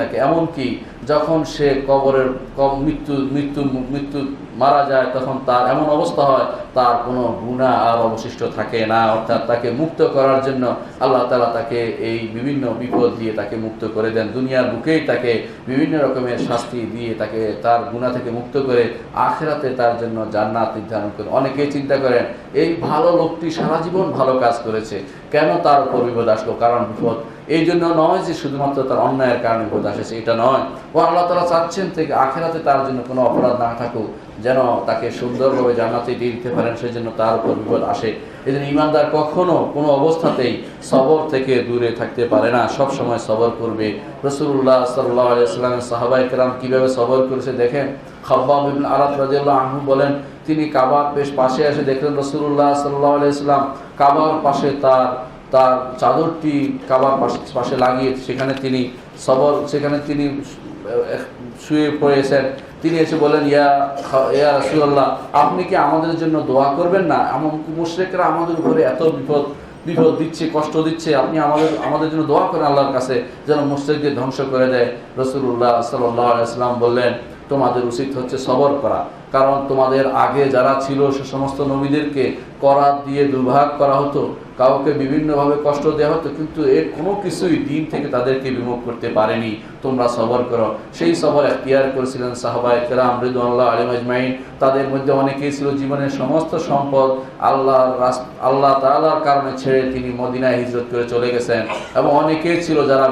থাকে, এমনকি যখন সে কবরের মৃত্যু মারা যায় তখন তার এমন অবস্থা হয় তার কোনো গুনাহ আর অবশিষ্ট থাকে না, অর্থাৎ তাকে মুক্ত করার জন্য আল্লাহ তাআলা তাকে এই বিভিন্ন বিপদ দিয়ে তাকে মুক্ত করে দেন। দুনিয়ার বুকেই তাকে বিভিন্ন রকমের শাস্তি দিয়ে তাকে তার গুনাহ থেকে মুক্ত করে আখিরাতে তার জন্য জান্নাত নির্ধারণ করেন। অনেকেই চিন্তা করেন এই ভালো লোকটি সারা জীবন ভালো কাজ করেছে, কেন তার উপর বিপদ আসলো? কারণ বিপদ এই জন্য নয় যে শুধুমাত্র তার অন্যায়ের কারণে বিপদ আসেছে, এটা নয়। ও আল্লাহ তাআলা চাচ্ছেন থেকে আখিরাতে তার জন্য কোনো অপরাধ না থাকুক, যেন তাকে সুন্দরভাবে জান্নাতে দিয়ে দিতে পারেন, সেই জন্য তার উপর বিপদ আসে। এই জন্য ঈমানদার কখনো কোনো অবস্থাতেই সবর থেকে দূরে থাকতে পারে না, সব সময় সবর করবে। রাসূলুল্লাহ সাল্লাল্লাহু আলাইহি ওয়াসাল্লামের সাহাবায়ে কেরাম কিভাবে সবর করেছে দেখেন। খাব্বাব ইবনে আরাত রাদিয়াল্লাহু আনহু বলেন, তিনি কাবার বেশ পাশে এসে দেখলেন রাসূলুল্লাহ সাল্লাল্লাহু আলাইহি ওয়াসাল্লাম কাবার পাশে তার চাদরটি কাবার পাশে লাগিয়ে সেখানে তিনি শুয়ে পড়েছেন। তিনি এসে বলেন, ইয়া রাসূলুল্লাহ, আপনি কি আমাদের জন্য দোয়া করবেন না? এমন মুশরিকরা আমাদের উপরে এত বিপদ দিচ্ছে, কষ্ট দিচ্ছে, আপনি আমাদের জন্য দোয়া করেন আল্লাহর কাছে যেন মুশরিকদের ধ্বংস করে দেয়। রাসূলুল্লাহ সাল্লাল্লাহু আলাইহি ওয়াসাল্লাম বললেন, তোমাদের উচিত হচ্ছে সবর করা, কারণ তোমাদের আগে যারা ছিল সে সমস্ত নবীদেরকে করাত দিয়ে দুর্ভাগ করা হতো, কাউকে বিভিন্নভাবে কষ্ট দেওয়া হতো, কিন্তু এর কোনো কিছুই দিন থেকে তাদেরকে বিমুখ করতে পারেনি। তোমরা সবর করো। সেই সবর এখতিয়ার করেছিলেন সাহাবায়ে কেরাম রিদওয়ানুল্লাহ আলাইহিম আজমাইন। তাদের মধ্যে অনেকেই ছিল জীবনের সমস্ত সম্পদ আল্লাহ তাআলার কারণে ছেড়ে তিনি মদিনায় হিজরত করে চলে গেছেন, এবং অনেকেই ছিল যারা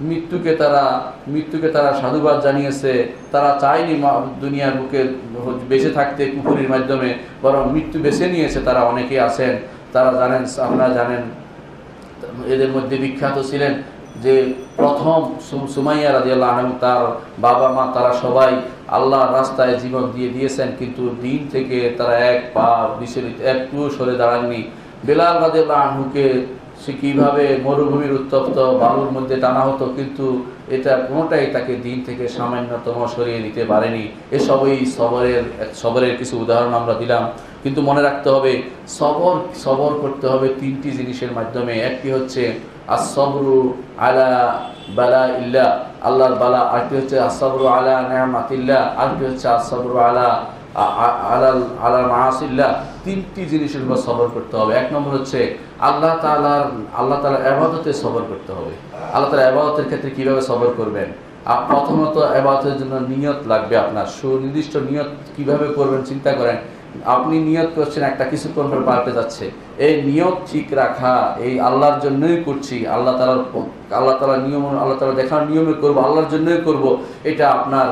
মৃত্যুকে তারা সাধুবাদ জানিয়েছে। তারা চায়নি দুনিয়ার বুকে বেঁচে থাকতে কুফরির মাধ্যমে, বরং মৃত্যু বেছে নিয়েছে। তারা অনেকেই আছেন, আপনারা জানেন এদের মধ্যে বিখ্যাত ছিলেন যে প্রথম সুমাইয়া রাদিয়াল্লাহু আনহা, তার বাবা মা তারা সবাই আল্লাহর রাস্তায় জীবন দিয়েছেন, কিন্তু দিন থেকে তারা একটু সরে দাঁড়াননি। বেলাল রাদিয়াল্লাহু আনহুকে সে কিভাবে মরুভূমির উত্তপ্ত বালুর মধ্যে টানা হতো, কিন্তু এটা কোনোটাই তাকে দিন থেকে সামান্যতম সরিয়ে দিতে পারেনি। এসবই সবরের কিছু উদাহরণ আমরা দিলাম, কিন্তু মনে রাখতে হবে সবর করতে হবে তিনটি জিনিসের মাধ্যমে। একটি হচ্ছে as-sabru ala bala'illah, আল্লাহর বালা, আরেকটি হচ্ছে as-sabru ala ni'matillah, আরেকটি হচ্ছে as-sabru ala মাআসিল্লাহ। তিনটি জিনিসের উপর সবর করতে হবে। এক নম্বর হচ্ছে আল্লাহ তাআলার ইবাদতে সবর করতে হবে। আল্লাহ তাআলার ইবাদতের ক্ষেত্রে কিভাবে সবর করবেন? প্রথমত ইবাদতের জন্য নিয়ত লাগবে। আপনার সুনির্দিষ্ট নিয়ত কিভাবে করবেন চিন্তা করেন। আপনি নিয়ত করছেন একটা কিছু করবার পাল্টে যাচ্ছে, এই নিয়ত ঠিক রাখা, এই আল্লাহর জন্যই করছি, আল্লাহ তাআলার নিয়ম, আল্লাহ তাআলা দেখার নিয়মে করবো, আল্লাহর জন্যই করব, এটা আপনার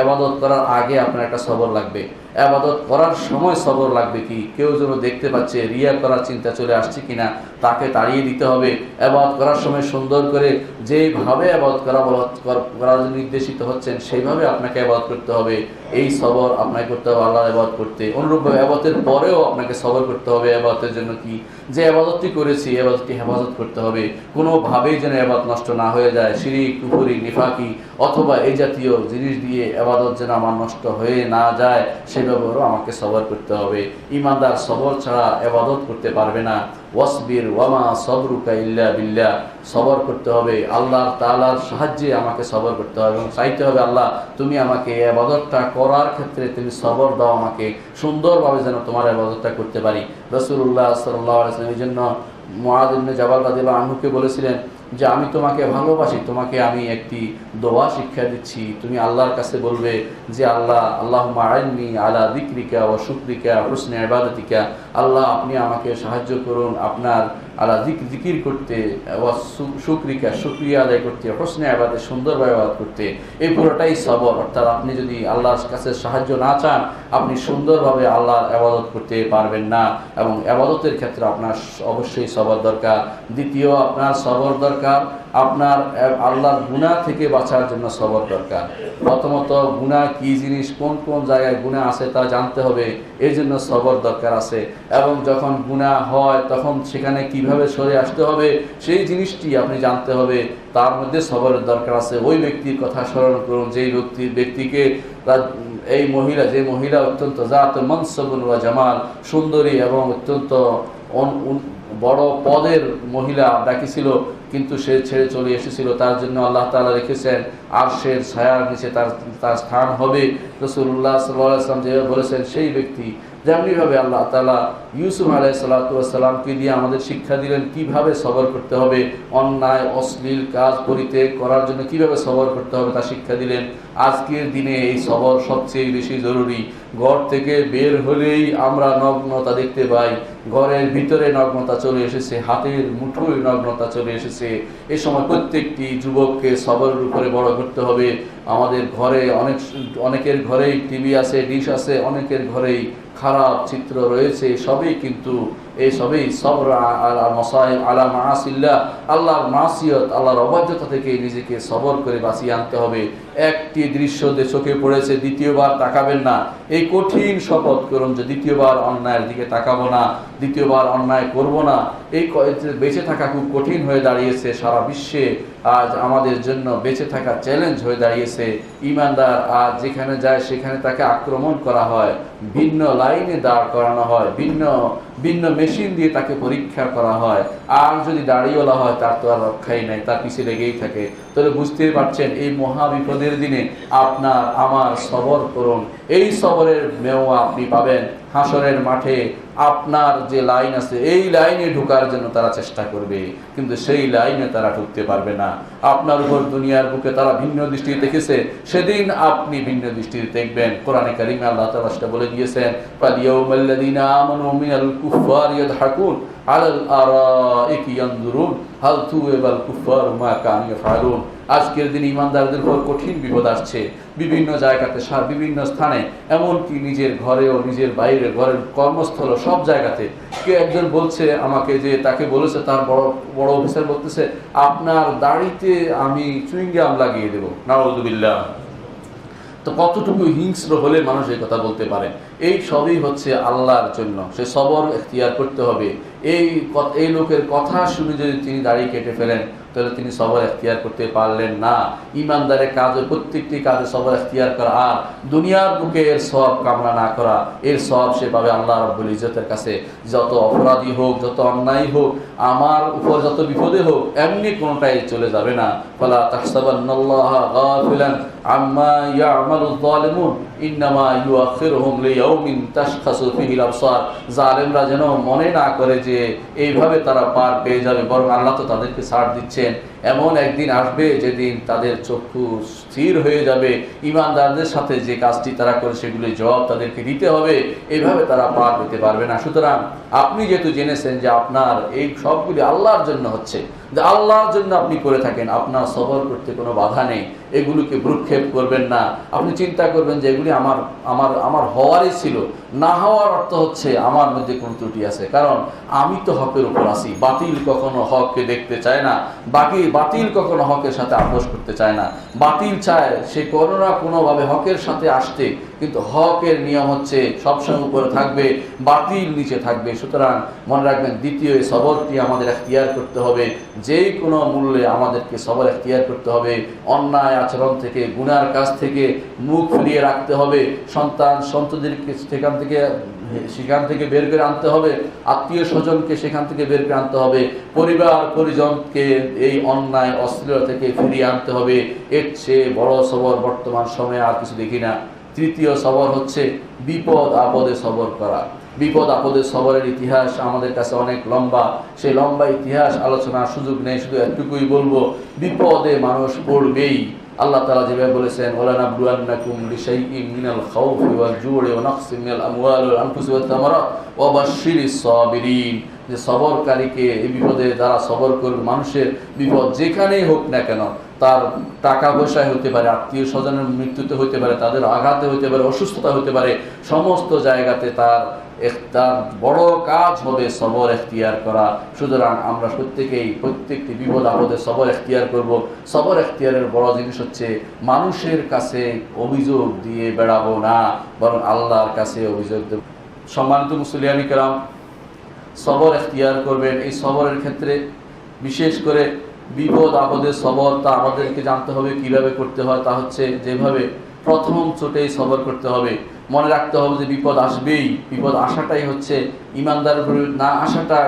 ইবাদত করার আগে আপনার একটা সবর লাগবে। ইবাদত করার সময় সবর লাগবে। কি কেউ যেন দেখতে পাচ্ছে, রিয়া করার চিন্তা চলে আসছে কিনা তাকে তাড়িয়ে দিতে হবে। ইবাদত করার সময় সুন্দর করে যেভাবে ইবাদত করার নির্দেশিত হচ্ছেন সেইভাবে আপনাকে ইবাদত করতে হবে। এই সবর আপনাকে করতে হবে আল্লাহর ইবাদত করতে। অনুরূপভাবে ইবাদতের পরেও আপনাকে সবর করতে হবে। ইবাদতের জন্য কি যে ইবাদতটি করেছি ইবাদতটি হেফাজত করতে হবে, কোনোভাবেই যেন ইবাদত নষ্ট না হয়ে যায়। শিরক, কুফরি, নিফাকি অথবা এই জাতীয় জিনিস দিয়ে ইবাদত যেন আমার নষ্ট হয়ে না যায়, সেভাবেও আমাকে সবর করতে হবে। ঈমানদার সবর ছাড়া ইবাদত করতে পারবে না। ওয়াসবির ওয়ামা সবরুকা ইল্লা বিল্লাহ, সবর করতে হবে আল্লাহ তাআলার সাহায্যে আমাকে সবর করতে হবে, এবং চাইতে হবে আল্লাহ তুমি আমাকে ইবাদতটা করার ক্ষেত্রে তুমি সবর দাও, আমাকে সুন্দরভাবে যেন তোমার ইবাদতটা করতে পারি। রাসূলুল্লাহ সাল্লাল্লাহু আলাইহি ওয়াসাল্লাম এই জন্য মুআয ইবনে জাবাল রাদিয়াল্লাহু আনহুকে বলেছিলেন যে আমি তোমাকে ভালোবাসি, তোমাকে আমি একটি দোয়া শিক্ষা দিচ্ছি, তুমি আল্লাহর কাছে বলবে যে আল্লাহুম্মা আইন্নি আলা যিকরিকা ওয়া শুকরিকা ওয়া হুসনি ইবাদাতিকা, আল্লাহ আপনি আমাকে সাহায্য করুন আপনার আলা জিকির করতে, ওয়া শুকরিকা শুকরিয়া আদায় করতে, হুসনি ইবাদত সুন্দরভাবে ইবাদত করতে। এই পুরোটাই সবর। অর্থাৎ আপনি যদি আল্লাহর কাছে সাহায্য না চান আপনি সুন্দরভাবে আল্লাহর ইবাদত করতে পারবেন না, এবং ইবাদতের ক্ষেত্রে আপনার অবশ্যই সবর দরকার। দ্বিতীয়, আপনার সবর দরকার আপনার আল্লাহর গুনাহ থেকে বাঁচার জন্য সবর দরকার। প্রথমত গুনাহ কি জিনিস, কোন কোন জায়গায় গুনাহ আছে তা জানতে হবে, এর জন্য সবর দরকার আছে। এবং যখন গুনাহ হয় তখন সেখানে কিভাবে সরে আসতে হবে সেই জিনিসটি আপনি জানতে হবে, তার মধ্যে সবরের দরকার আছে। ওই ব্যক্তির কথা স্মরণ করুন যে ব্যক্তিকে যে মহিলা অত্যন্ত জাত মনসবুন ওয়া জামাল, সুন্দরী এবং অত্যন্ত বড় পদের মহিলা ডাকিছিল, কিন্তু সে ছেড়ে চলে এসেছিল। তার জন্য আল্লাহ তাআলা রেখেছেন আরশের ছায়ার নিচে তার স্থান হবে। রাসূলুল্লাহ সাল্লাল্লাহু আলাইহি ওয়াসাল্লাম যেভাবে বলেছেন সেই ব্যক্তি, যেমনিভাবে আল্লাহ তাআলা ইউসুফ আলাইহিস সালামকে দিয়ে আমাদের শিক্ষা দিলেন কিভাবে সবর করতে হবে, অন্যায় অশ্লীল কাজ পরিত্যাগ করার জন্য কিভাবে সবর করতে হবে তা শিক্ষা দিলেন। আজকের দিনে এই সবর সবচেয়ে বেশি জরুরি। ঘর থেকে বের হলেই আমরা নগ্নতা দেখতে পাই, ঘরের ভিতরে নগ্নতা চলে এসেছে, হাতের মুঠোয় নগ্নতা চলে এসেছে। এই সময় প্রত্যেকটি যুবককে সবরের উপরে বড় করতে হবে। আমাদের ঘরে অনেকের ঘরেই টিভি আছে, ডিশ আছে, অনেকের ঘরেই খারাপ চিত্র রয়েছে। সবই কিন্তু এই সবই সবর আলা মাসাইব আলা মাআসিল্লাহ, আল্লাহর মাসিয়ত, আল্লাহর অবাধ্যতা থেকে নিজেকে সবর করে বাঁচিয়ে আনতে হবে। একটি দৃশ্য চোখে পড়েছে, দ্বিতীয়বার তাকাবেন না। এই কঠিন শপথ করুন যে দ্বিতীয়বার অন্যায়ের দিকে তাকাবো না, দ্বিতীয়বার অন্যায় করব না। এই বেঁচে থাকা খুব কঠিন হয়ে দাঁড়িয়েছে। সারা বিশ্বে আজ আমাদের জন্য বেঁচে থাকা চ্যালেঞ্জ হয়ে দাঁড়িয়েছে। ঈমানদার আজ যেখানে যায় সেখানে তাকে আক্রমণ করা হয়, ভিন্ন লাইনে দাঁড় করানো হয়, ভিন্ন মেশিন দিয়ে তাকে পরীক্ষা করা হয়। আর যদি দাঁড়িয়েওয়ালা হয় তার তো আর রক্ষাই নাই, তার পিছিয়ে লেগেই থাকে। তাহলে বুঝতেই পারছেন এই মহা বিপদের দিনে আপনার আমার সবর করুন। এই সবরের মেওয়া আপনি পাবেন হাসরের মাঠে। আপনার যে লাইন আছে এই লাইনে ঢোকার জন্য তারা চেষ্টা করবে, কিন্তু সেই লাইনে তারা ঢুকতে পারবে না। আপনার উপর দুনিয়ার বুকে তারা ভিন্ন দৃষ্টিতে দেখেছে, সেদিন আপনি ভিন্ন দৃষ্টিতে দেখবেন। কোরআনে কারিমে আল্লাহ তাআলা সেটা বলে দিয়েছেন, ফালিয়াউমাল্লাযীনা আমানু মিনাল কুফফারি ইয়াদহাকুন আলাল আরাইকি ইয়ানজুরুন হাল তুওয়াবাল কুফফারু মা কানু ইয়াফআলুন। আজকের দিন ঈমানদারদের উপর কঠিন বিপদ আসছে, বিভিন্ন জায়গাতে, বিভিন্ন স্থানে, এমনকি নিজের ঘরেও, নিজের বাইরে, ঘরের কর্মস্থল, সব জায়গাতে। কে একজন বলছে আমাকে যে তাকে বলেছে তার বড় অফিসার বলতেছে, আপনার দাড়িতে আমি চুইংগাম লাগিয়ে দেবো। নাউযুবিল্লাহ। তো কতটুকু হিংস্র হলে মানুষ এই কথা বলতে পারে? এই সবই হচ্ছে আল্লাহর জন্য। সে সবর এখতিয়ার করতে হবে। এই লোকের কথা শুনে যদি তিনি দাড়ি কেটে ফেলেন তাহলে তিনি সবর এখতিয়ার করতে পারলেন না। ঈমানদারের কাজ প্রত্যেকটি কাজে সবর এখতিয়ার করা, আর দুনিয়ার বুকে এর সওয়াব কামনা না করা। এর সওয়াব সে পাবে আল্লাহ রাব্বুল ইজ্জতের কাছে। যত অপরাধী হোক, যত অন্যায় হোক, আমার উপর যত বিপদে হোক, এমনি কোনোটাই চলে যাবে না। ফালা তাহসাবান্নাল্লাহা গাফিলান আম্মা ইয়ামালুয যালিমুন ইন্নামা ইউআখিরুহুম লিয়াউমিন তাশখাসু ফীহিল আবসার। জালেমরা যেন মনে না করে যে এইভাবে তারা পার পেয়ে যাবে, বরং আল্লাহ তো তাদেরকে ছাড় দিচ্ছেন। এমন একদিন আসবে যেদিন তাদের চক্ষু স্থির হয়ে যাবে। ঈমানদারদের সাথে যে কাজটি তারা করে সেগুলির জবাব তাদেরকে দিতে হবে। এইভাবে তারা পার পেতে পারবে না। সুতরাং আপনি যেহেতু জেনেছেন যে আপনার এই সবগুলি আল্লাহর জন্য হচ্ছে, যে আল্লাহর জন্য আপনি করে থাকেন, আপনার সবর করতে কোনো বাধা নেই। এগুলোকে ভ্রুক্ষেপ করবেন না। আপনি চিন্তা করবেন যে এগুলি আমার হওয়ারই ছিল। না হওয়ার অর্থ হচ্ছে আমার মধ্যে কোনো ত্রুটি আছে, কারণ আমি তো হকের উপর আছি। বাতিল কখনো হককে দেখতে চায় না, বাতিল কখনো হকের সাথে আপোষ করতে চায় না। বাতিল চায় সে কোনো না কোনোভাবে হকের সাথে আসতে, কিন্তু হকের নিয়ম হচ্ছে সবসময় উপরে থাকবে, বাতিল নিচে থাকবে। সুতরাং মনে রাখবেন, দ্বিতীয় সবরটি আমাদের এখতিয়ার করতে হবে। যে কোনো মূল্যে আমাদেরকে সবর এখতিয়ার করতে হবে। অন্যায় আচরণ থেকে, গুনার কাজ থেকে মুখ ফিরিয়ে রাখতে হবে। সন্ততিদেরকে সেখান থেকে বের করে আনতে হবে। আত্মীয় স্বজনকে সেখান থেকে বের করে আনতে হবে। পরিবার পরিজনকে এই অন্যায় অশ্লীলতা থেকে ফিরিয়ে আনতে হবে। এর চেয়ে বড় সবর বর্তমান সময়ে আর কিছু দেখি না। তৃতীয় সবর হচ্ছে বিপদ আপদে সবর করা। বিপদ আপদের সবরের ইতিহাস আমাদের কাছে অনেক লম্বা। সেই লম্বা ইতিহাস আলোচনার সুযোগ নেই, শুধু এতটুকুই বলবো, বিপদে মানুষ পড়বেই। আল্লাহ তাআলা যেভাবে বলেছেন, ওয়ালানাবলুয়ান্নাকুম বিশাইইন মিনাল খাউফি ওয়াল জু'i ওয়া নাকসিন মিনাল আমওয়ালি ওয়াল আনফুসি ওয়াত তামারাত ওয়া বাশশিরিস সাবিরিন। যে সবরকারীকে, এই বিপদে যারা সবর করবে, মানুষের বিপদ যেখানেই হোক না কেন, তার টাকা পয়সায় হতে পারে, আত্মীয় স্বজনের মৃত্যুতে হতে পারে, তাদের আঘাতে হতে পারে, অসুস্থতা হতে পারে, সমস্ত জায়গাতে তার বড় কাজ হবে সবর এখতিয়ার করা। সুতরাং আমরা প্রত্যেকটি বিপদ আপদে সবর এখতিয়ার করব। সবর এখতিয়ারের বড় জিনিস হচ্ছে মানুষের কাছে অভিযোগ দিয়ে বেড়াবো না, বরং আল্লাহর কাছে অভিযোগ দেব। সম্মানিত মুসলিয়ানি কেরাম, সবর এখতিয়ার করবেন। এই সবরের ক্ষেত্রে বিশেষ করে বিপদ আপদের সবর, তা আমাদেরকে জানতে হবে কিভাবে করতে হয়। তা হচ্ছে যেভাবে প্রথম চোটেই সবর করতে হবে। মনে রাখতে হবে যে বিপদ আসবেই। বিপদ আসাটাই হচ্ছে, ঈমানদারের উপরে না আসাটা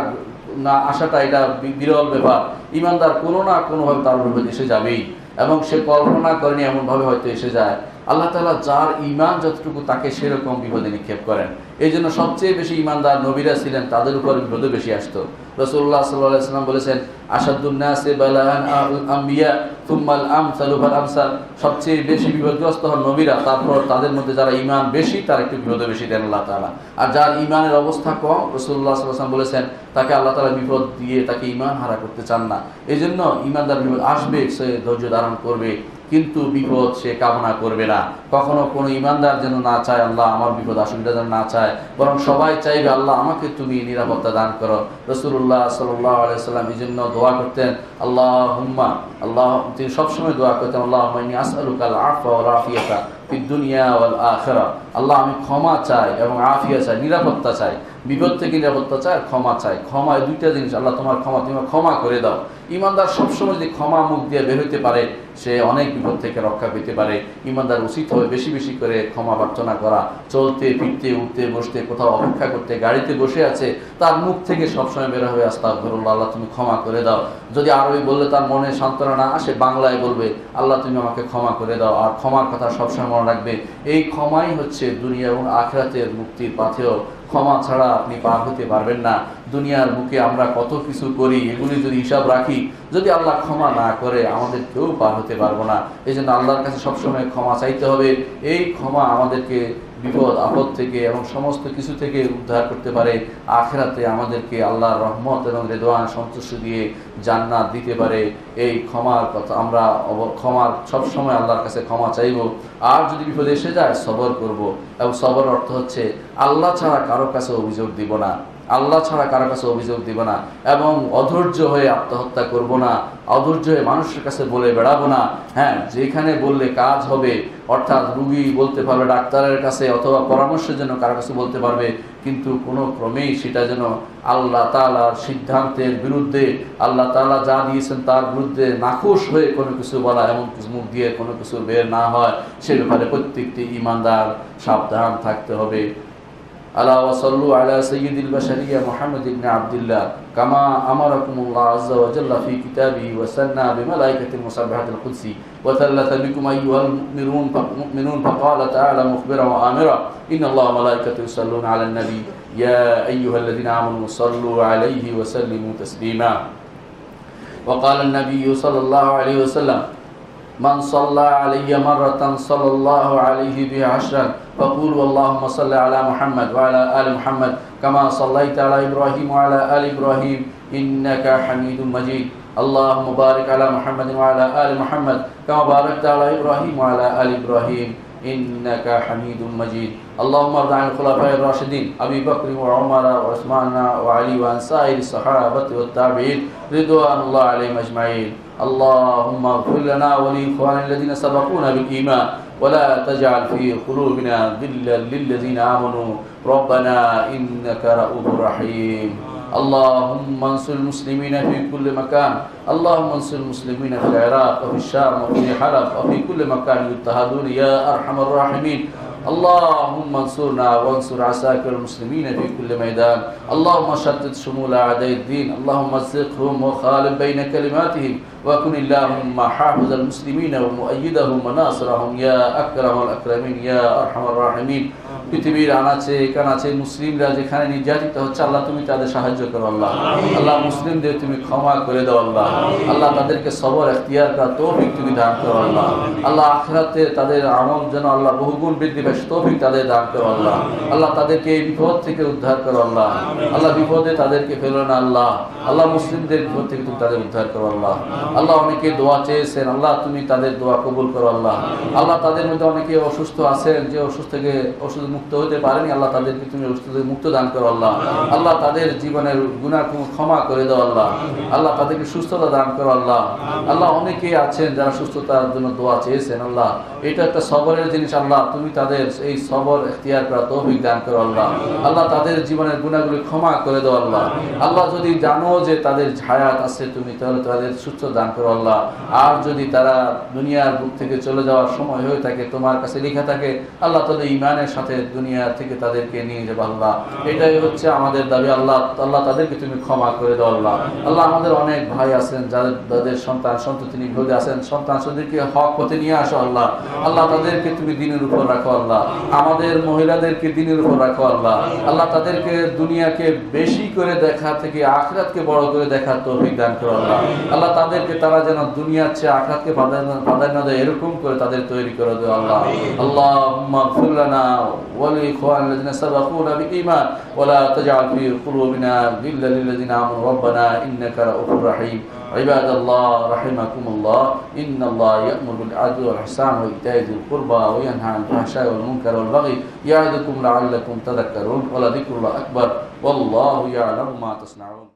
না আসাটা এটা বিরল ব্যাপার। ইমানদার কোনো না কোনোভাবে তার বিপদ এসে যাবেই, এবং সে কল্পনা করেনি এমনভাবে হয়তো এসে যায়। আল্লাহ তাআলা যার ইমান যতটুকু তাকে সেরকম বিপদে নিক্ষেপ করেন। এই জন্য সবচেয়ে বেশি ইমানদার নবীরা ছিলেন, তাদের উপর বিপদও বেশি আসতো। রাসূলুল্লাহ সাল্লাল্লাহু আলাইহি ওয়াসাল্লাম বলেছেন, আশাদ্দুন নাসি বালাআন আল আম্বিয়া থুম্মাল আমসালু ফাল আমসাল। সবচেয়ে বেশি বিপদগ্রস্ত হন নবীরা, তারপর তাদের মধ্যে যারা ইমান বেশি তার একটু বিপদও বেশি দেন আল্লাহ তাআলা। আর যার ইমানের অবস্থা কম, রাসূলুল্লাহ সাল্লাল্লাহু আলাইহি ওয়াসাল্লাম বলেছেন, তাকে আল্লাহ তাআলা বিপদ দিয়ে তাকে ইমান হারা করতে চান না। এই জন্য ইমানদার বিপদ আসবে, সে ধৈর্য ধারণ করবে, কিন্তু বিপদ সে কামনা করবে না। কখনো কোনো ইমানদার যেন না চায় আল্লাহ আমার বিপদ আসুবিধা যেন না চায়, বরং সবাই চাইবে আল্লাহ আমাকে তুমি নিরাপত্তা দান করো। রাসূলুল্লাহ সাল্লাল্লাহু আলাইহি ওয়াসাল্লাম এই জন্য দোয়া করতেন, আল্লাহুম্মা, আল্লাহ, তিনি সবসময় দোয়া করতেন, আল্লাহুম্মা ইন্নী আসআলুকাল আফওয়া ওয়াল আফিয়াতা ফিদ দুনিয়া ওয়াল আখিরা। আল্লাহ আমি ক্ষমা চাই এবং আফিয়া চাই, নিরাপত্তা চাই, বিপদ থেকে নিরাপত্তা চাই আর ক্ষমা চাই। ক্ষমা এই দুইটা জিনিস, আল্লাহ তোমার ক্ষমা, তুমি ক্ষমা করে দাও। ইমানদার সবসময় যদি ক্ষমা মুখ দিয়ে বের হইতে পারে, সে অনেক বিপদ থেকে রক্ষা পেতে পারে। ইমানদার উচিত হবে বেশি বেশি করে ক্ষমা প্রার্থনা করা। চলতে ফিরতে উঠতে বসতে, কোথাও অপেক্ষা করতে, গাড়িতে বসে আছে, তার মুখ থেকে সবসময় বের হবে আস্তাগফিরুল্লাহ, আল্লাহ তুমি ক্ষমা করে দাও। যদি আরবি বললে তার মনে সান্ত্বনা না আসে, বাংলায় বলবে আল্লাহ তুমি আমাকে ক্ষমা করে দাও। আর ক্ষমার কথা সবসময় মনে রাখবে, এই ক্ষমাই হচ্ছে দুনিয়া এবং আখিরাতের মুক্তির পাথেয়। ক্ষমা ছাড়া আপনি পার হতে পারবেন না। দুনিয়ার বুকে আমরা কত কিছু করি, এগুলি যদি হিসাব রাখি, যদি আল্লাহ ক্ষমা না করে আমাদের কেউ পার হতে পারবো না। এই জন্য আল্লাহর কাছে সবসময় ক্ষমা চাইতে হবে। এই ক্ষমা আমাদেরকে বিপদ আপদ থেকে এবং সমস্ত কিছু থেকে উদ্ধার করতে পারে। আখিরাতে আমাদেরকে আল্লাহর রহমত এবং রিদওয়ান সন্তুষ্টি দিয়ে জান্নাত দিতে পারে। এই ক্ষমার কথা আমরা ক্ষমার সবসময় আল্লাহর কাছে ক্ষমা চাইব। আর যদি বিপদ এসে যায় সবর করব, এবং সবর অর্থ হচ্ছে আল্লাহ ছাড়া কারো কাছে অভিযোগ দিব না, আল্লাহ ছাড়া কারো কাছে অভিযোগ দিব না, এবং অধৈর্য হয়ে আত্মহত্যা করব না, অধৈর্য হয়ে মানুষের কাছে বলে বেড়াবো না। হ্যাঁ, যেখানে বললে কাজ হবে, অর্থাৎ রুগী বলতে পারবে ডাক্তারের কাছে, অথবা পরামর্শের জন্য কারো কাছে বলতে পারবে, কিন্তু কোনো ক্রমেই সেটা যেন আল্লাহ তাআলার সিদ্ধান্তের বিরুদ্ধে, আল্লাহ তাআলা যা দিয়েছেন তার বিরুদ্ধে নাখুশ হয়ে কোনো কিছু বলা, এমন মুখ দিয়ে কোনো কিছু বের না হয়, সে ব্যাপারে প্রত্যেকটি ঈমানদার সাবধান থাকতে হবে। আলা ওয়া সাল্লু আলা সাইয়্যিদিল বাশারিয়া মুহাম্মদ ইবনে আব্দুল্লাহ কামা আমারাকুমুল্লাহ আযজা ওয়া জাল্লা ফি কিতাবিহি ওয়া সান্না বিমালাইকাতিল মুসাব্বিহাতিল কুদসি ওয়া তাল্লাতা বিকুম আইয়ুহাল মুমিনুন ফাকালা তাআলা মুখবিরা ওয়া আমিরা ইন্নাল্লাহা ওয়া মালাইকাতাহু ইউসাল্লুনা আলান নবী ইয়া আইয়ুহাল্লাযিনা আমানু সাল্লু আলাইহি ওয়া সাল্লিমু তাসলিমা। ওয়া ক্বালা আন-নাবিয়্যু সাল্লাল্লাহু আলাইহি ওয়াসাল্লাম من صلى علي مرة صلى الله عليه بها عشرا فقولوا اللهم صل على محمد وعلى آل محمد كما صليت على إبراهيم وعلى آل إبراهيم إنك حميد مجيد اللهم بارك على محمد وعلى آل محمد كما باركت على إبراهيم وعلى آل إبراهيم إنك حميد مجيد اللهم ارض عن الخلفاء الراشدين أبي بكر وعمر وعثمان وعلي وعن سائر الصحابة والتابعين رضوان الله عليهم أجمعين اللهم اغفر لنا ولإخواننا الذين سبقونا بالإيمان ولا تجعل في قلوبنا غلا للذين آمنوا ربنا إنك رؤوف رحيم اللهم انصر المسلمين في كل مكان اللهم انصر المسلمين في العراق وفي الشام وفي حلب وفي كل مكان يضطهدون يا أرحم الراحمين اللهم انصرنا وانصر عساكر المسلمين في كل ميدان اللهم شتت شمول أعداء الدين اللهم مزقهم وخالف بين كلماتهم وكن اللهم حافظ المسلمين ومؤيدهم وناصرهم يا أكرم الأكرمين يا أرحم الراحمين পৃথিবীর আনাচে কানাচে মুসলিমরা যেখানে নির্যাতিত হচ্ছে আল্লাহ তুমি তাদের সাহায্য করো আল্লাহ। আল্লাহ মুসলিমদের তুমি ক্ষমা করে দাও আল্লাহ। আল্লাহ তাদেরকে সবর এখতিয়ার করার তৌফিক তুমি দান করো আল্লাহ। আল্লাহ আখিরাতে তাদের আমল যেন আল্লাহ বহুগুণ বৃদ্ধি পায় তৌফিক তাদের দান করো আল্লাহ। আল্লাহ তাদেরকে এই বিপদ থেকে উদ্ধার করো আল্লাহ। আল্লাহ বিপদে তাদেরকে ফেলো না আল্লাহ। আল্লাহ মুসলিমদের বিপদ থেকে তুমি তাদের উদ্ধার করো আল্লাহ। আল্লাহ অনেকে দোয়া চেয়েছেন আল্লাহ তুমি তাদের দোয়া কবুল করো আল্লাহ। আল্লাহ তাদের মধ্যে অনেকে অসুস্থ আছেন, যে অসুস্থ থেকে অসুস্থ মুক্ত হতে পারেনি আল্লাহ তাদেরকে তুমি অসুস্থ থেকে মুক্ত দান করো আল্লাহ। আল্লাহ তাদের জীবনের গুনাহ ক্ষমা করে দাও আল্লাহ। আল্লাহ তাদেরকে সুস্থতা দান করো আল্লাহ। আল্লাহ অনেকে আছেন যারা সুস্থতার জন্য দোয়া চেয়েছেন আল্লাহ। এটা একটা সবরের জিনিস আল্লাহ, তুমি তাদের এই সবর এখতিয়ার করা তৌফিক দান করো আল্লাহ। আল্লাহ তাদের জীবনের গুনাহগুলি ক্ষমা করে দাও আল্লাহ। আল্লাহ যদি জানো যে তাদের হায়াত আছে তুমি তাহলে তাদের সুস্থ দান করো আল্লাহ। আর যদি তারা দুনিয়ার বুক থেকে চলে যাওয়ার সময় হয়ে থাকে তোমার কাছে লেখা থাকে আল্লাহ তাদের ঈমানের সাথে দুনিয়া থেকে তাদেরকে নিয়ে যাবে আল্লাহ। এটাই হচ্ছে আমাদের দাবি আল্লাহ। আল্লাহ তাদেরকে তুমি ক্ষমা করে দাও আল্লাহ। আল্লাহ আমাদের অনেক ভাই আছেন যাদের সন্তান সন্ততি নির্ভরে আছেন, সন্তান সন্ততিকে হক পথে নিয়ে আসো আল্লাহ। আল্লাহ তাদেরকে তুমি দ্বীনের উপর রাখো আল্লাহ। আমাদের মহিলাদেরকে দ্বীনের উপর রাখো আল্লাহ। আল্লাহ তাদেরকে দুনিয়াকে বেশি করে দেখা থেকে আখিরাতকে বড় করে দেখার তৌফিক দান করো আল্লাহ। আল্লাহ তাদেরকে তারা যেন দুনিয়ার চেয়ে আখিরাতকে প্রাধান্য দেয় এরকম করে তাদের তৈরি করে দাও আল্লাহ। আল্লাহুম্মা ইগফির লানা ওয়া লিইখওয়ানিনা সাবাকুনা বিঈমান ওয়া লা তাজআল ফি কুলুবিনা গিল্লাল লিল্লাযিনা আমানু রাব্বানা ইন্নাকা রাউফুর রাহিম। ইবাদাল্লাহ রাহিমাকুমুল্লাহ, ইন্নাল্লাহা ইয়া'মুরু বিল আদলি ওয়াল ইহসানি ওয়া ইতা'i যিল কুরবা ওয়া ইয়ানহা আনিল ফাহশাই ওয়াল মুনকারি ওয়াল বাগই ইয়া'iদুকুম লা'আল্লাকুম তাযাক্কারুন ওয়া লাযিকরুল্লাহি আকবার ওয়াল্লাহু ইয়া'লামু মা তাসনাউন।